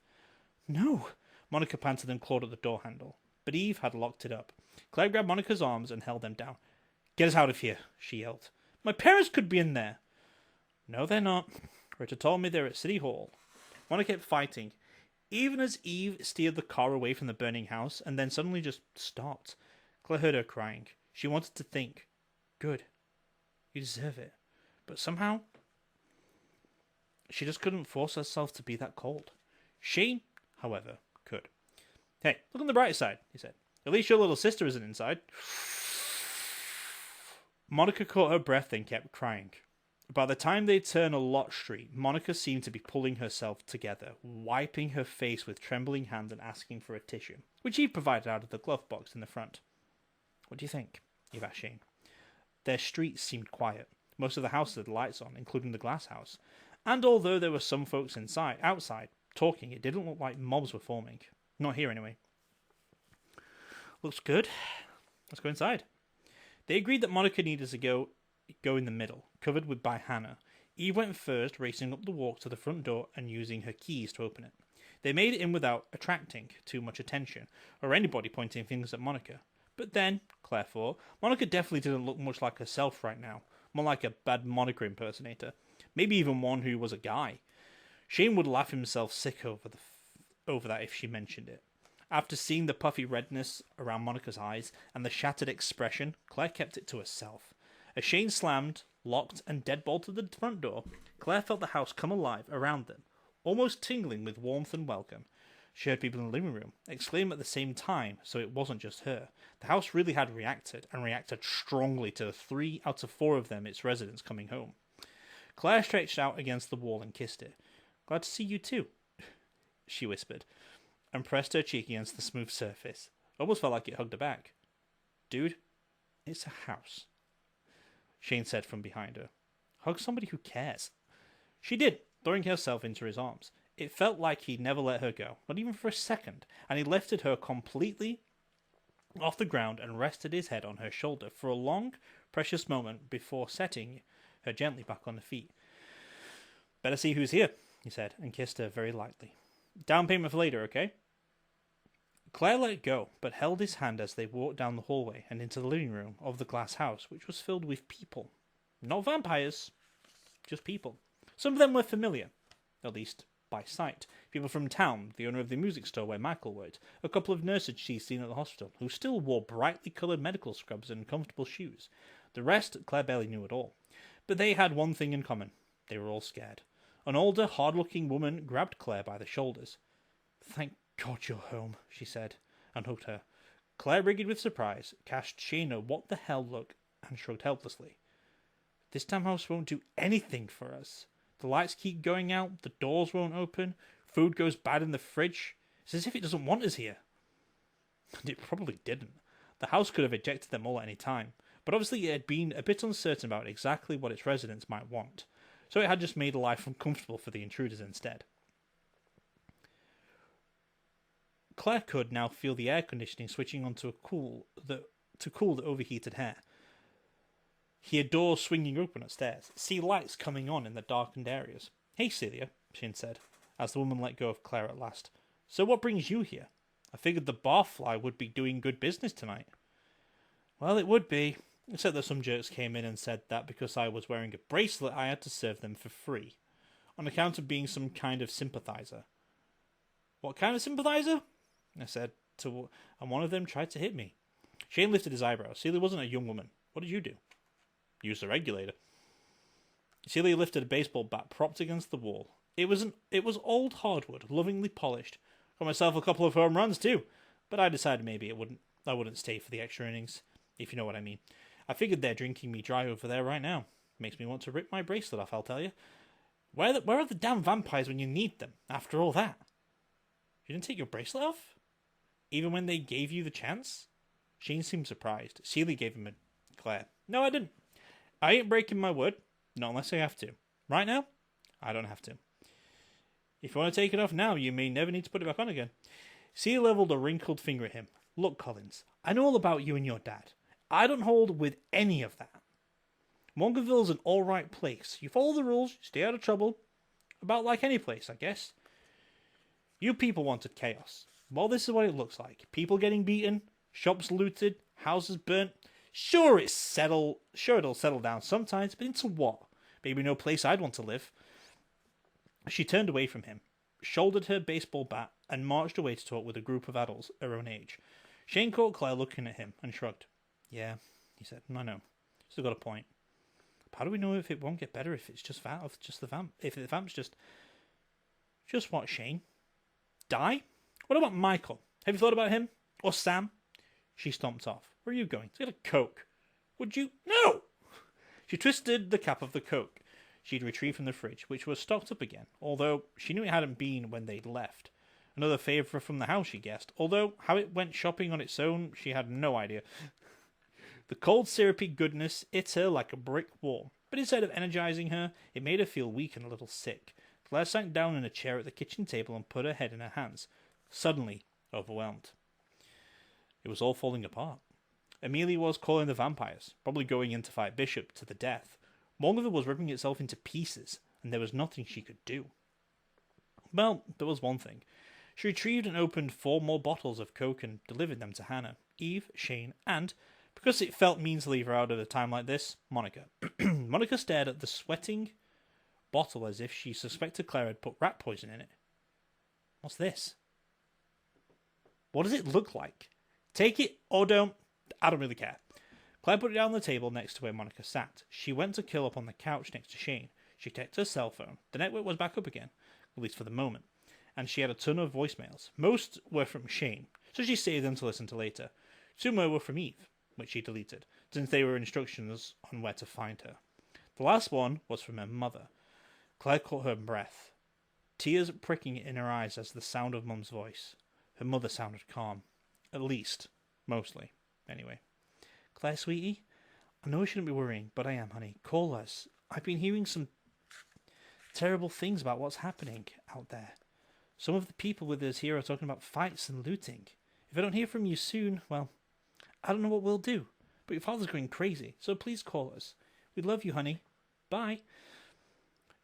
No! Monica panted and clawed at the door handle. But Eve had locked it up. Claire grabbed Monica's arms and held them down. Get us out of here, she yelled. My parents could be in there. No, they're not. Rita told me they're at City Hall. Monica kept fighting, even as Eve steered the car away from the burning house, and then suddenly just stopped. Claire heard her crying. She wanted to think, good, you deserve it. But somehow, she just couldn't force herself to be that cold. She, however, could. Hey, look on the bright side, he said. At least your little sister isn't inside. Monica caught her breath and kept crying. By the time they turned a Lot Street, Monica seemed to be pulling herself together, wiping her face with trembling hands and asking for a tissue, which Eve provided out of the glove box in the front. What do you think? Eve asked Shane. Their street seemed quiet. Most of the houses had lights on, including the glass house. And although there were some folks outside, talking, it didn't look like mobs were forming. Not here, anyway. Looks good. Let's go inside. They agreed that Monica needed to go in the middle, covered by Hannah. Eve went first, racing up the walk to the front door and using her keys to open it. They made it in without attracting too much attention, or anybody pointing fingers at Monica. But then, Claire thought, Monica definitely didn't look much like herself right now, more like a bad Monica impersonator, maybe even one who was a guy. Shane would laugh himself sick over that if she mentioned it. After seeing the puffy redness around Monica's eyes and the shattered expression, Claire kept it to herself. As Shane slammed, locked, and deadbolted the front door, Claire felt the house come alive around them, almost tingling with warmth and welcome. She heard people in the living room exclaim at the same time, so it wasn't just her. The house really had reacted, and reacted strongly to 3 out of 4 of them its residents coming home. Claire stretched out against the wall and kissed it. Glad to see you too, she whispered, and pressed her cheek against the smooth surface. Almost felt like it hugged her back. Dude, it's a house, Shane said from behind her. Hug somebody who cares. She did, throwing herself into his arms. It felt like he'd never let her go, not even for a second, and he lifted her completely off the ground and rested his head on her shoulder for a long, precious moment before setting her gently back on the feet. Better see who's here, he said, and kissed her very lightly. Down payment for later, okay? Claire let go, but held his hand as they walked down the hallway and into the living room of the glass house, which was filled with people. Not vampires, just people. Some of them were familiar, at least by sight. People from town, the owner of the music store where Michael worked, a couple of nurses she'd seen at the hospital, who still wore brightly coloured medical scrubs and comfortable shoes. The rest Claire barely knew at all. But they had one thing in common. They were all scared. An older, hard-looking woman grabbed Claire by the shoulders. "Thank God you're home," she said, and hugged her. Claire wriggled with surprise, cast Shane a what the hell look, and shrugged helplessly. "This damn house won't do anything for us. The lights keep going out, the doors won't open, food goes bad in the fridge. It's as if it doesn't want us here." And it probably didn't. The house could have ejected them all at any time, but obviously it had been a bit uncertain about exactly what its residents might want, so it had just made life uncomfortable for the intruders instead. Claire could now feel the air conditioning switching on to cool the overheated hair. Hear doors swinging open upstairs. See lights coming on in the darkened areas. "Hey, Celia," Shane said, as the woman let go of Claire at last. "So what brings you here? I figured the barfly would be doing good business tonight." "Well, it would be, except that some jerks came in and said that because I was wearing a bracelet I had to serve them for free, on account of being some kind of sympathizer." "What kind of sympathizer?" I said, and one of them tried to hit me. Shane lifted his eyebrows. "Celia wasn't a young woman. What did you do?" "Use the regulator." Celia lifted a baseball bat propped against the wall. It was old hardwood, lovingly polished. "Got myself a couple of home runs too, but I decided maybe I wouldn't stay for the extra innings, if you know what I mean. I figured they're drinking me dry over there right now. Makes me want to rip my bracelet off, I'll tell you. Where are the damn vampires when you need them, after all that?" "You didn't take your bracelet off? Even when they gave you the chance?" Shane seemed surprised. Celia gave him a glare. "No, I didn't. I ain't breaking my word. Not unless I have to. Right now, I don't have to. If you want to take it off now, you may never need to put it back on again." Celia leveled a wrinkled finger at him. "Look, Collins, I know all about you and your dad. I don't hold with any of that. Morganville's an alright place. You follow the rules, you stay out of trouble. About like any place, I guess. You people wanted chaos. Well, this is what it looks like. People getting beaten, shops looted, houses burnt. Sure, it'll settle down sometimes, but into what? Maybe no place I'd want to live." She turned away from him, shouldered her baseball bat, and marched away to talk with a group of adults her own age. Shane caught Claire looking at him and shrugged. "Yeah," he said. "I know. Still got a point. But how do we know if it won't get better if it's just the vamp? If the vamp's just what, Shane? Die? What about Michael? Have you thought about him? Or Sam?" She stomped off. "Where are you going?" "To get a Coke." "Would you?" "No!" She twisted the cap of the Coke she'd retrieved from the fridge, which was stocked up again, although she knew it hadn't been when they'd left. Another favour from the house, she guessed, although how it went shopping on its own, she had no idea. The cold, syrupy goodness hit her like a brick wall, but instead of energising her, it made her feel weak and a little sick. Claire sank down in a chair at the kitchen table and put her head in her hands, suddenly overwhelmed. It was all falling apart. Amelia was calling the vampires, probably going in to fight Bishop to the death. Morganville was ripping itself into pieces, and there was nothing she could do. Well, there was one thing. She retrieved and opened 4 more bottles of Coke and delivered them to Hannah, Eve, Shane, and, because it felt mean to leave her out at a time like this, Monica. Monica stared at the sweating bottle as if she suspected Claire had put rat poison in it. "What's this? What does it look like? Take it or don't. I don't really care." Claire put it down on the table next to where Monica sat. She went to curl up on the couch next to Shane. She checked her cell phone. The network was back up again, at least for the moment, and she had a ton of voicemails. Most were from Shane, so she saved them to listen to later. 2 more were from Eve, which she deleted, since they were instructions on where to find her. The last one was from her mother. Claire caught her breath, tears pricking in her eyes as the sound of Mum's voice. Her mother sounded calm. At least, mostly, anyway. "Claire, sweetie, I know I shouldn't be worrying, but I am, honey. Call us. I've been hearing some terrible things about what's happening out there. Some of the people with us here are talking about fights and looting. If I don't hear from you soon, well, I don't know what we'll do. But your father's going crazy, so please call us. We love you, honey. Bye."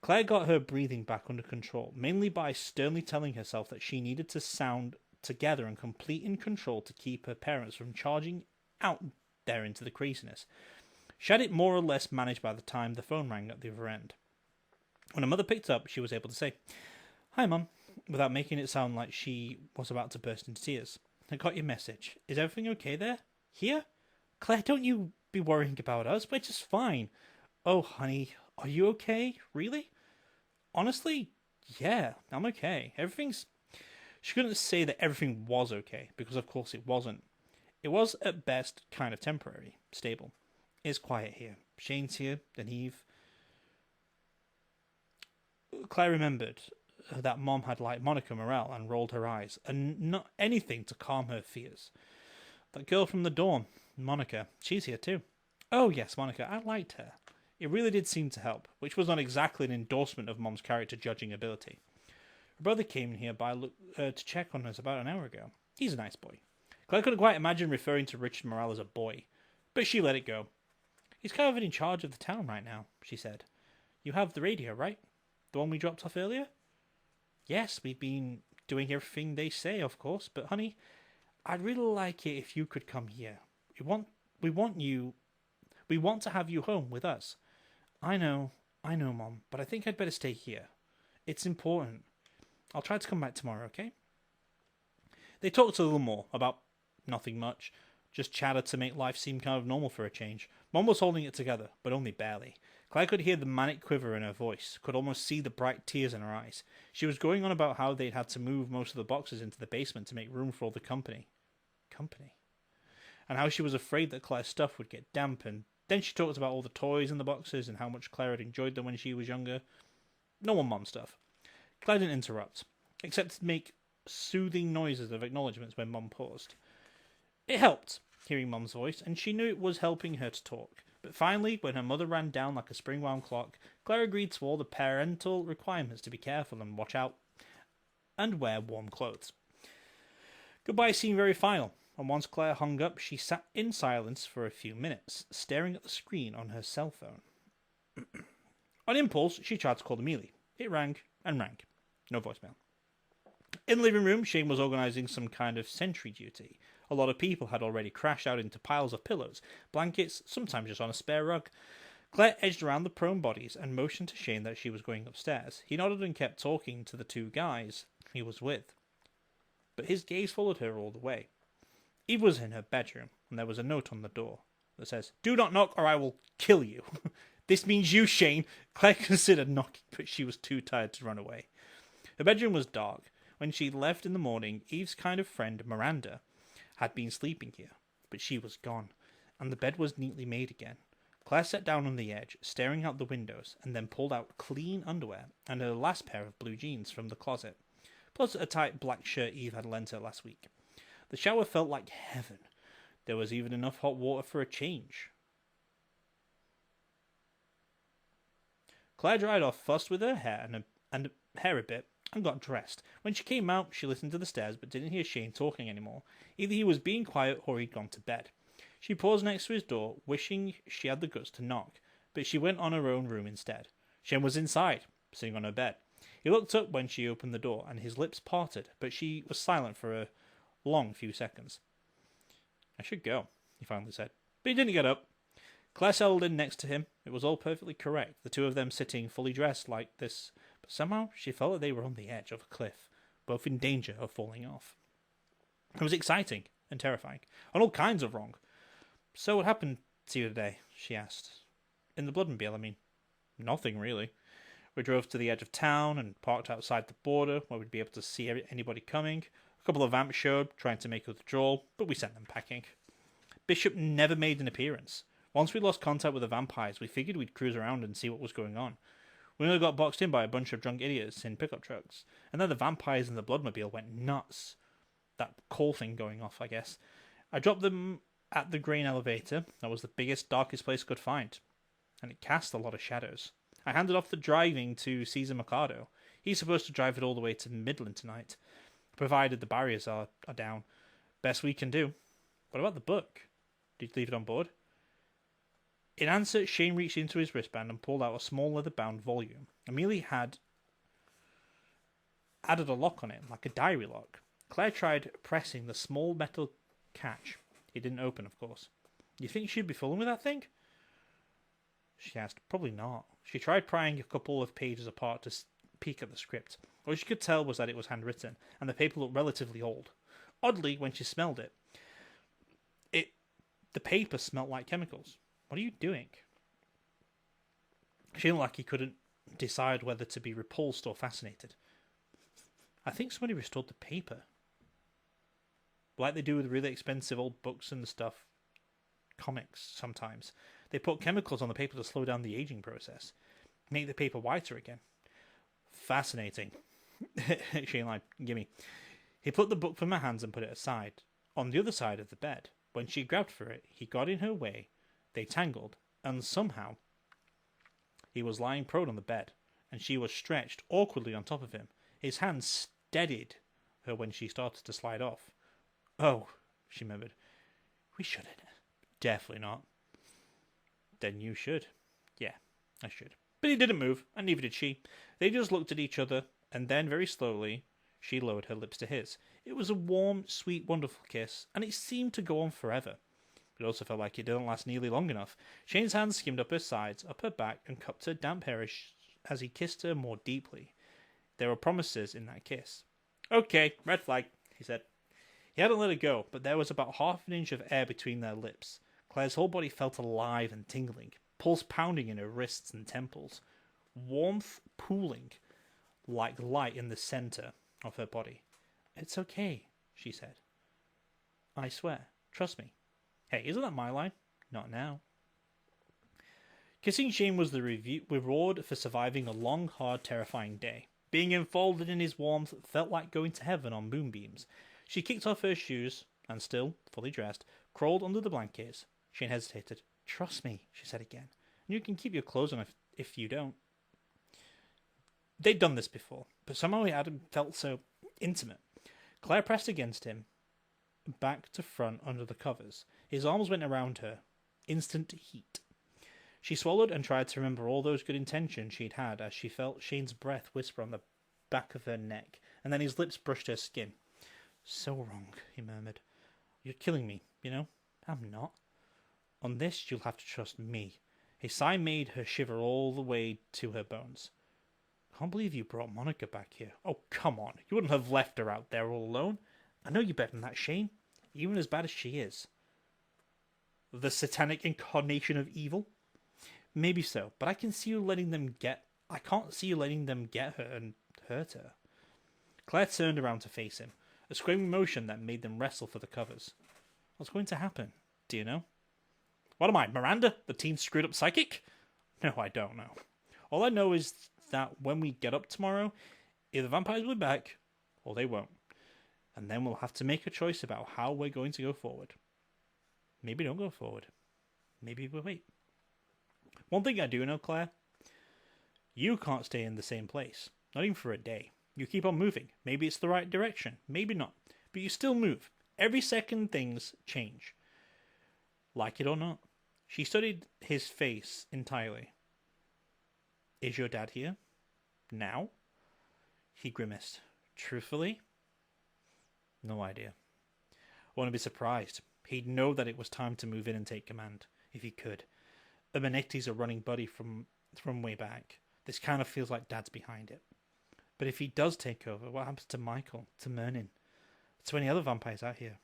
Claire got her breathing back under control, mainly by sternly telling herself that she needed to sound together and complete in control to keep her parents from charging out there into the craziness. She had it more or less managed by the time the phone rang at the other end. When her mother picked up, she was able to say, "Hi, Mum," without making it sound like she was about to burst into tears. "I got your message. Is everything okay there? Here? Claire, don't you be worrying about us. We're just fine." "Oh, honey, are you okay? Really?" Honestly, yeah, I'm okay. She couldn't say that everything was okay, because of course it wasn't. It was, at best, kind of temporary, stable. It's quiet here. Shane's here, then Eve. Claire remembered that Mom had liked Monica Morell and rolled her eyes, and not anything to calm her fears. That girl from the dorm, Monica, she's here too. Oh yes, Monica, I liked her. It really did seem to help, which was not exactly an endorsement of Mom's character judging ability. Her brother came in here to check on us about an hour ago. He's a nice boy. Claire couldn't quite imagine referring to Richard Morale as a boy, but she let it go. He's kind of in charge of the town right now, she said. You have the radio, right? The one we dropped off earlier? Yes, we've been doing everything they say, of course, but honey, I'd really like it if you could come here. We want to have you home with us. I know, Mom, but I think I'd better stay here. It's important. I'll try to come back tomorrow, okay? They talked a little more about nothing much, just chatted to make life seem kind of normal for a change. Mom was holding it together, but only barely. Claire could hear the manic quiver in her voice, could almost see the bright tears in her eyes. She was going on about how they'd had to move most of the boxes into the basement to make room for all the company. And how she was afraid that Claire's stuff would get damp, and then she talked about all the toys in the boxes and how much Claire had enjoyed them when she was younger. Normal Mom stuff. Claire didn't interrupt, except to make soothing noises of acknowledgements when Mom paused. It helped, hearing Mom's voice, and she knew it was helping her to talk. But finally, when her mother ran down like a spring-wound clock, Claire agreed to all the parental requirements to be careful and watch out and wear warm clothes. Goodbye seemed very final, and once Claire hung up, she sat in silence for a few minutes, staring at the screen on her cell phone. On impulse, she tried to call Amelie. It rang and rang. No voicemail. In the living room, Shane was organising some kind of sentry duty. A lot of people had already crashed out into piles of pillows, blankets, sometimes just on a spare rug. Claire edged around the prone bodies and motioned to Shane that she was going upstairs. He nodded and kept talking to the two guys he was with, but his gaze followed her all the way. Eve was in her bedroom, and there was a note on the door that says, "Do not knock or I will kill you." This means you, Shane. Claire considered knocking, but she was too tired to run away. Her bedroom was dark. When she left in the morning, Eve's kind of friend, Miranda, had been sleeping here, but she was gone, and the bed was neatly made again. Claire sat down on the edge, staring out the windows, and then pulled out clean underwear and her last pair of blue jeans from the closet, plus a tight black shirt Eve had lent her last week. The shower felt like heaven. There was even enough hot water for a change. Claire dried off, fussed with her hair and hair a bit, and got dressed. When she came out, she listened to the stairs but didn't hear Shane talking anymore. Either he was being quiet or he'd gone to bed. She paused next to his door, wishing she had the guts to knock, but she went on her own room instead. Shane was inside, sitting on her bed. He looked up when she opened the door, and his lips parted, but she was silent for a long few seconds. "I should go," he finally said, but he didn't get up. Claire settled in next to him. It was all perfectly correct, the two of them sitting fully dressed like this, but somehow she felt that they were on the edge of a cliff, both in danger of falling off. It was exciting and terrifying, and all kinds of wrong. "So what happened to you today?" she asked. "In the Bloodmobile, I mean." "Nothing, really. We drove to the edge of town and parked outside the border where we'd be able to see anybody coming. A couple of vamps showed, trying to make a withdrawal, but we sent them packing. Bishop never made an appearance. Once we lost contact with the vampires, we figured we'd cruise around and see what was going on. We only got boxed in by a bunch of drunk idiots in pickup trucks, and then the vampires in the Bloodmobile went nuts. That call thing going off, I guess. I dropped them at the grain elevator. That was the biggest, darkest place I could find, and it cast a lot of shadows. I handed off the driving to Caesar Mercado. He's supposed to drive it all the way to Midland tonight, provided the barriers are down. Best we can do. What about the book? Did you leave it on board?" In answer, Shane reached into his wristband and pulled out a small leather-bound volume. Amelie had added a lock on it, like a diary lock. Claire tried pressing the small metal catch. It didn't open, of course. "You think she'd be fooling with that thing?" she asked. "Probably not." She tried prying a couple of pages apart to peek at the script. All she could tell was that it was handwritten, and the paper looked relatively old. Oddly, when she smelled it, the paper smelled like chemicals. "What are you doing?" She looked like he couldn't decide whether to be repulsed or fascinated. I think somebody restored the paper. Like they do with really expensive old books and stuff. Comics, sometimes. They put chemicals on the paper to slow down the aging process. Make the paper whiter again. Fascinating. Shane lied. Gimme. He put the book from her hands and put it aside, on the other side of the bed. When she grabbed for it, he got in her way. They tangled, and somehow he was lying prone on the bed, and she was stretched awkwardly on top of him. His hand steadied her when she started to slide off. Oh, she murmured. We shouldn't. Definitely not. Then you should. Yeah, I should. But he didn't move, and neither did she. They just looked at each other, and then very slowly, she lowered her lips to his. It was a warm, sweet, wonderful kiss, and it seemed to go on forever. It also felt like it didn't last nearly long enough. Shane's hand skimmed up her sides, up her back, and cupped her damp hair as he kissed her more deeply. There were promises in that kiss. Okay, red flag, he said. He hadn't let her go, but there was about half an inch of air between their lips. Claire's whole body felt alive and tingling, pulse pounding in her wrists and temples, warmth pooling like light in the center of her body. It's okay, she said. I swear. Trust me. Hey, isn't that my line? Not now. Kissing Shane was the reward for surviving a long, hard, terrifying day. Being enfolded in his warmth felt like going to heaven on moonbeams. She kicked off her shoes, and still, fully dressed, crawled under the blankets. Shane hesitated. Trust me, she said again. And you can keep your clothes on if you don't. They'd done this before, but somehow it hadn't felt so intimate. Claire pressed against him, back to front under the covers. His arms went around her. Instant heat. She swallowed and tried to remember all those good intentions she'd had as she felt Shane's breath whisper on the back of her neck, and then his lips brushed her skin. So wrong, he murmured. You're killing me, you know? I'm not. On this, you'll have to trust me. His sigh made her shiver all the way to her bones. Can't believe you brought Monica back here. Oh, come on. You wouldn't have left her out there all alone. I know you're better than that, Shane. Even as bad as she is. The satanic incarnation of evil? Maybe so, but I can't see you letting them get her and hurt her. Claire turned around to face him, a screaming motion that made them wrestle for the covers. What's going to happen? Do you know? What am I, Miranda, the teen screwed up psychic? No, I don't know. All I know is that when we get up tomorrow, either vampires will be back, or they won't. And then we'll have to make a choice about how we're going to go forward. Maybe don't go forward. Maybe we'll wait. One thing I do know, Claire, you can't stay in the same place. Not even for a day. You keep on moving. Maybe it's the right direction. Maybe not. But you still move. Every second things change. Like it or not. She studied his face entirely. Is your dad here? Now? He grimaced. Truthfully? No idea. I wouldn't be surprised. He'd know that it was time to move in and take command, if he could. Urbanetti's a running buddy from way back. This kind of feels like Dad's behind it. But if he does take over, what happens to Michael, to Mernin, to any other vampires out here?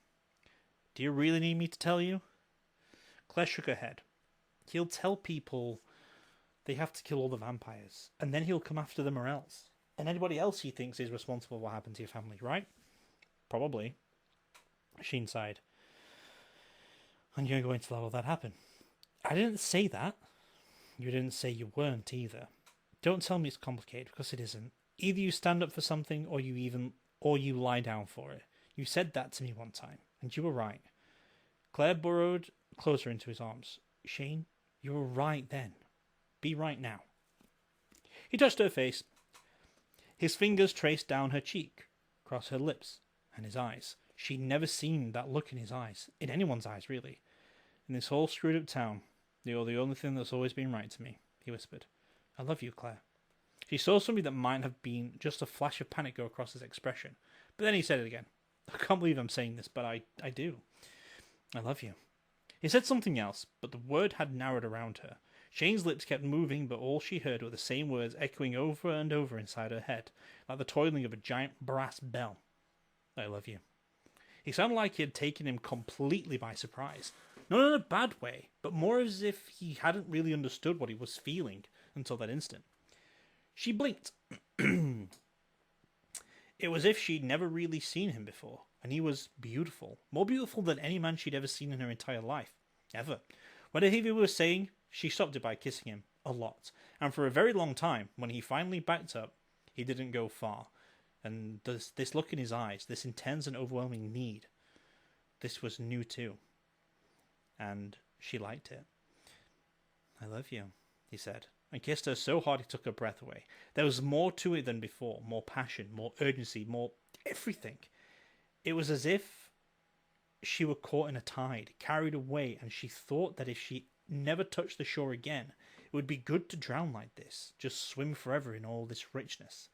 Do you really need me to tell you? Claire shook her head. He'll tell people they have to kill all the vampires, and then he'll come after them or else. And anybody else he thinks is responsible for what happened to your family, right? Probably. Sheen sighed. And you're going to let all that happen? I didn't say that. You didn't say you weren't either. Don't tell me it's complicated, because it isn't. Either you stand up for something, or you lie down for it. You said that to me one time, and you were right. Claire burrowed closer into his arms. Shane, you were right then. Be right now. He touched her face. His fingers traced down her cheek, across her lips, and his eyes. She'd never seen that look in his eyes. In anyone's eyes, really. In this whole screwed-up town, you're the only thing that's always been right to me, he whispered. I love you, Claire. She saw something that might have been just a flash of panic go across his expression. But then he said it again. I can't believe I'm saying this, but I do. I love you. He said something else, but the word had narrowed around her. Shane's lips kept moving, but all she heard were the same words echoing over and over inside her head, like the toiling of a giant brass bell. I love you. He sounded like he had taken him completely by surprise. Not in a bad way, but more as if he hadn't really understood what he was feeling until that instant. She blinked. It was as if she'd never really seen him before, and he was beautiful. More beautiful than any man she'd ever seen in her entire life. Ever. Whatever he was saying, she stopped it by kissing him. A lot. And for a very long time, when he finally backed up, he didn't go far. And this look in his eyes, this intense and overwhelming need, this was new too. And she liked it. "I love you," he said, and kissed her so hard he took her breath away. There was more to it than before, more passion, more urgency, more everything. It was as if she were caught in a tide, carried away, and she thought that if she never touched the shore again, it would be good to drown like this, just swim forever in all this richness.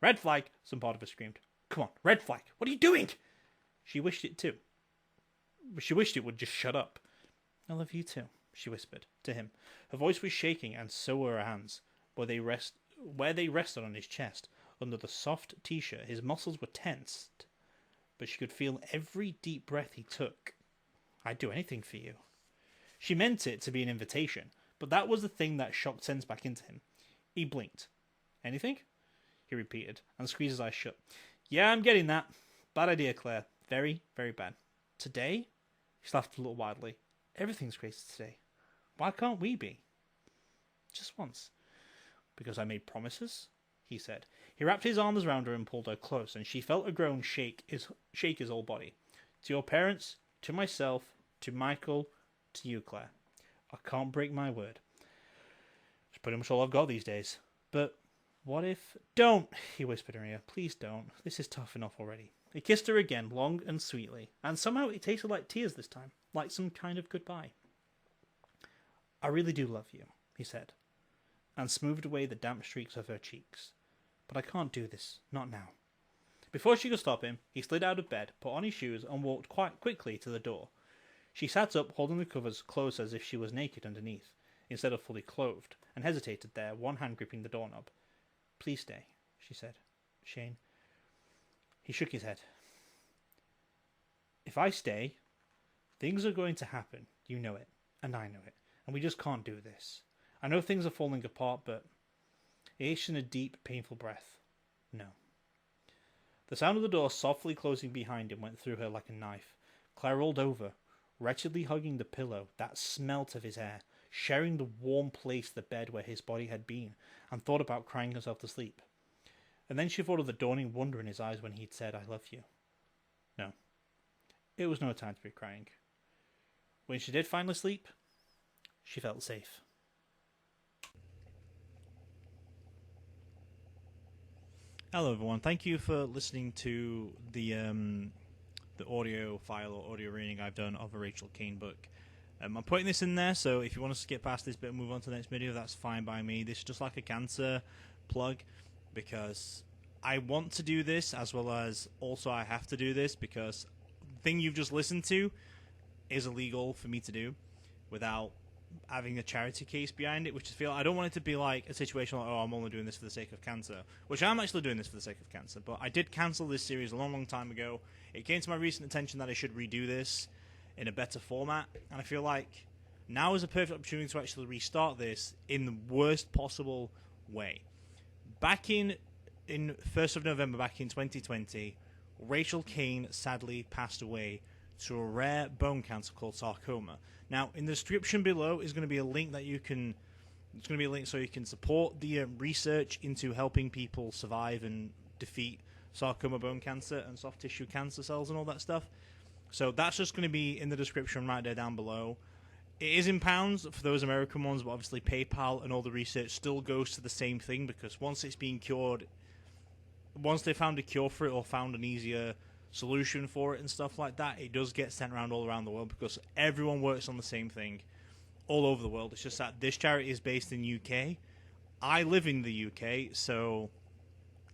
"Red flag," some part of her screamed. "Come on, red flag, what are you doing?" She wished it too. She wished it would just shut up. "I love you too," she whispered to him. Her voice was shaking, and so were her hands, where they rested on his chest. Under the soft t-shirt, his muscles were tensed, but she could feel every deep breath he took. "I'd do anything for you." She meant it to be an invitation, but that was the thing that shocked sense back into him. He blinked. "Anything?" he repeated, and squeezed his eyes shut. "Yeah, I'm getting that. Bad idea, Claire. Very, very bad." "Today?" She laughed a little wildly. "Everything's crazy today. Why can't we be? Just once." "Because I made promises," he said. He wrapped his arms around her and pulled her close, and she felt a groan shake his whole body. "To your parents, to myself, to Michael, to you, Claire. I can't break my word. It's pretty much all I've got these days. But what if..." "Don't," he whispered in her ear. "Please don't. This is tough enough already." He kissed her again, long and sweetly, and somehow it tasted like tears this time, like some kind of goodbye. "I really do love you," he said, and smoothed away the damp streaks of her cheeks. "But I can't do this, not now." Before she could stop him, he slid out of bed, put on his shoes, and walked quite quickly to the door. She sat up, holding the covers close as if she was naked underneath, instead of fully clothed, and hesitated there, one hand gripping the doorknob. "Please stay," she said. "Shane." He shook his head. "If I stay, things are going to happen. You know it, and I know it, and we just can't do this. I know things are falling apart, but..." He issued a deep, painful breath. "No." The sound of the door softly closing behind him went through her like a knife. Claire rolled over, wretchedly hugging the pillow that smelt of his hair, sharing the warm place of the bed where his body had been, and thought about crying herself to sleep. And then she thought of the dawning wonder in his eyes when he'd said, "I love you." No. It was no time to be crying. When she did finally sleep, she felt safe. Hello everyone, thank you for listening to the audio file or audio reading I've done of a Rachel Caine book. I'm putting this in there, so if you want to skip past this bit and move on to the next video, that's fine by me. This is just like a cancer plug, because I want to do this, as well as also I have to do this, because the thing you've just listened to is illegal for me to do without having a charity case behind it, which I don't want it to be like a situation like, "Oh, I'm only doing this for the sake of cancer," which I'm actually doing this for the sake of cancer, but I did cancel this series a long time ago. It came to my recent attention that I should redo this in a better format, and I feel like now is a perfect opportunity to actually restart this in the worst possible way. Back in 1st of November, back in 2020, Rachel Caine sadly passed away to a rare bone cancer called sarcoma. Now, in the description below is going to be a link that you can... It's going to be a link so you can support the research into helping people survive and defeat sarcoma bone cancer and soft tissue cancer cells and all that stuff. So that's just going to be in the description right there down below. It is in pounds for those American ones, but obviously PayPal and all the research still goes to the same thing, because once it's been cured, once they found a cure for it or found an easier solution for it and stuff like that, it does get sent around all around the world, because everyone works on the same thing all over the world. It's just that this charity is based in UK. I live in the UK, so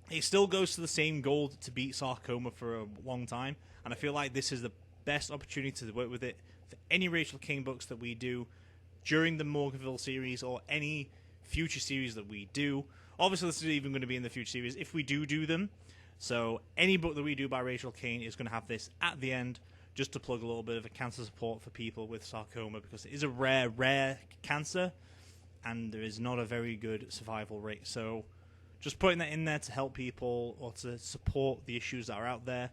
it still goes to the same goal to beat sarcoma for a long time, and I feel like this is the best opportunity to work with it for any Rachel Caine books that we do during the Morganville series or any future series that we do. Obviously, this is even going to be in the future series if we do them. So any book that we do by Rachel Caine is going to have this at the end, just to plug a little bit of a cancer support for people with sarcoma, because it is a rare cancer. and there is not a very good survival rate. So just putting that in there to help people or to support the issues that are out there,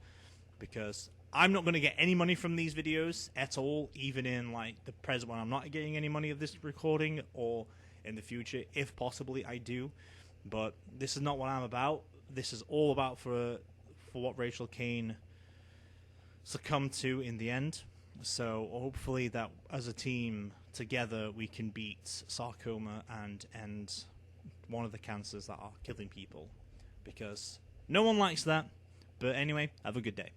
because I'm not going to get any money from these videos at all, even in like the present when I'm not getting any money of this recording, or in the future, if possibly I do. But this is not what I'm about. This is all about for what Rachel Kane succumbed to in the end. So hopefully that as a team together we can beat sarcoma and end one of the cancers that are killing people, because no one likes that. But anyway, have a good day.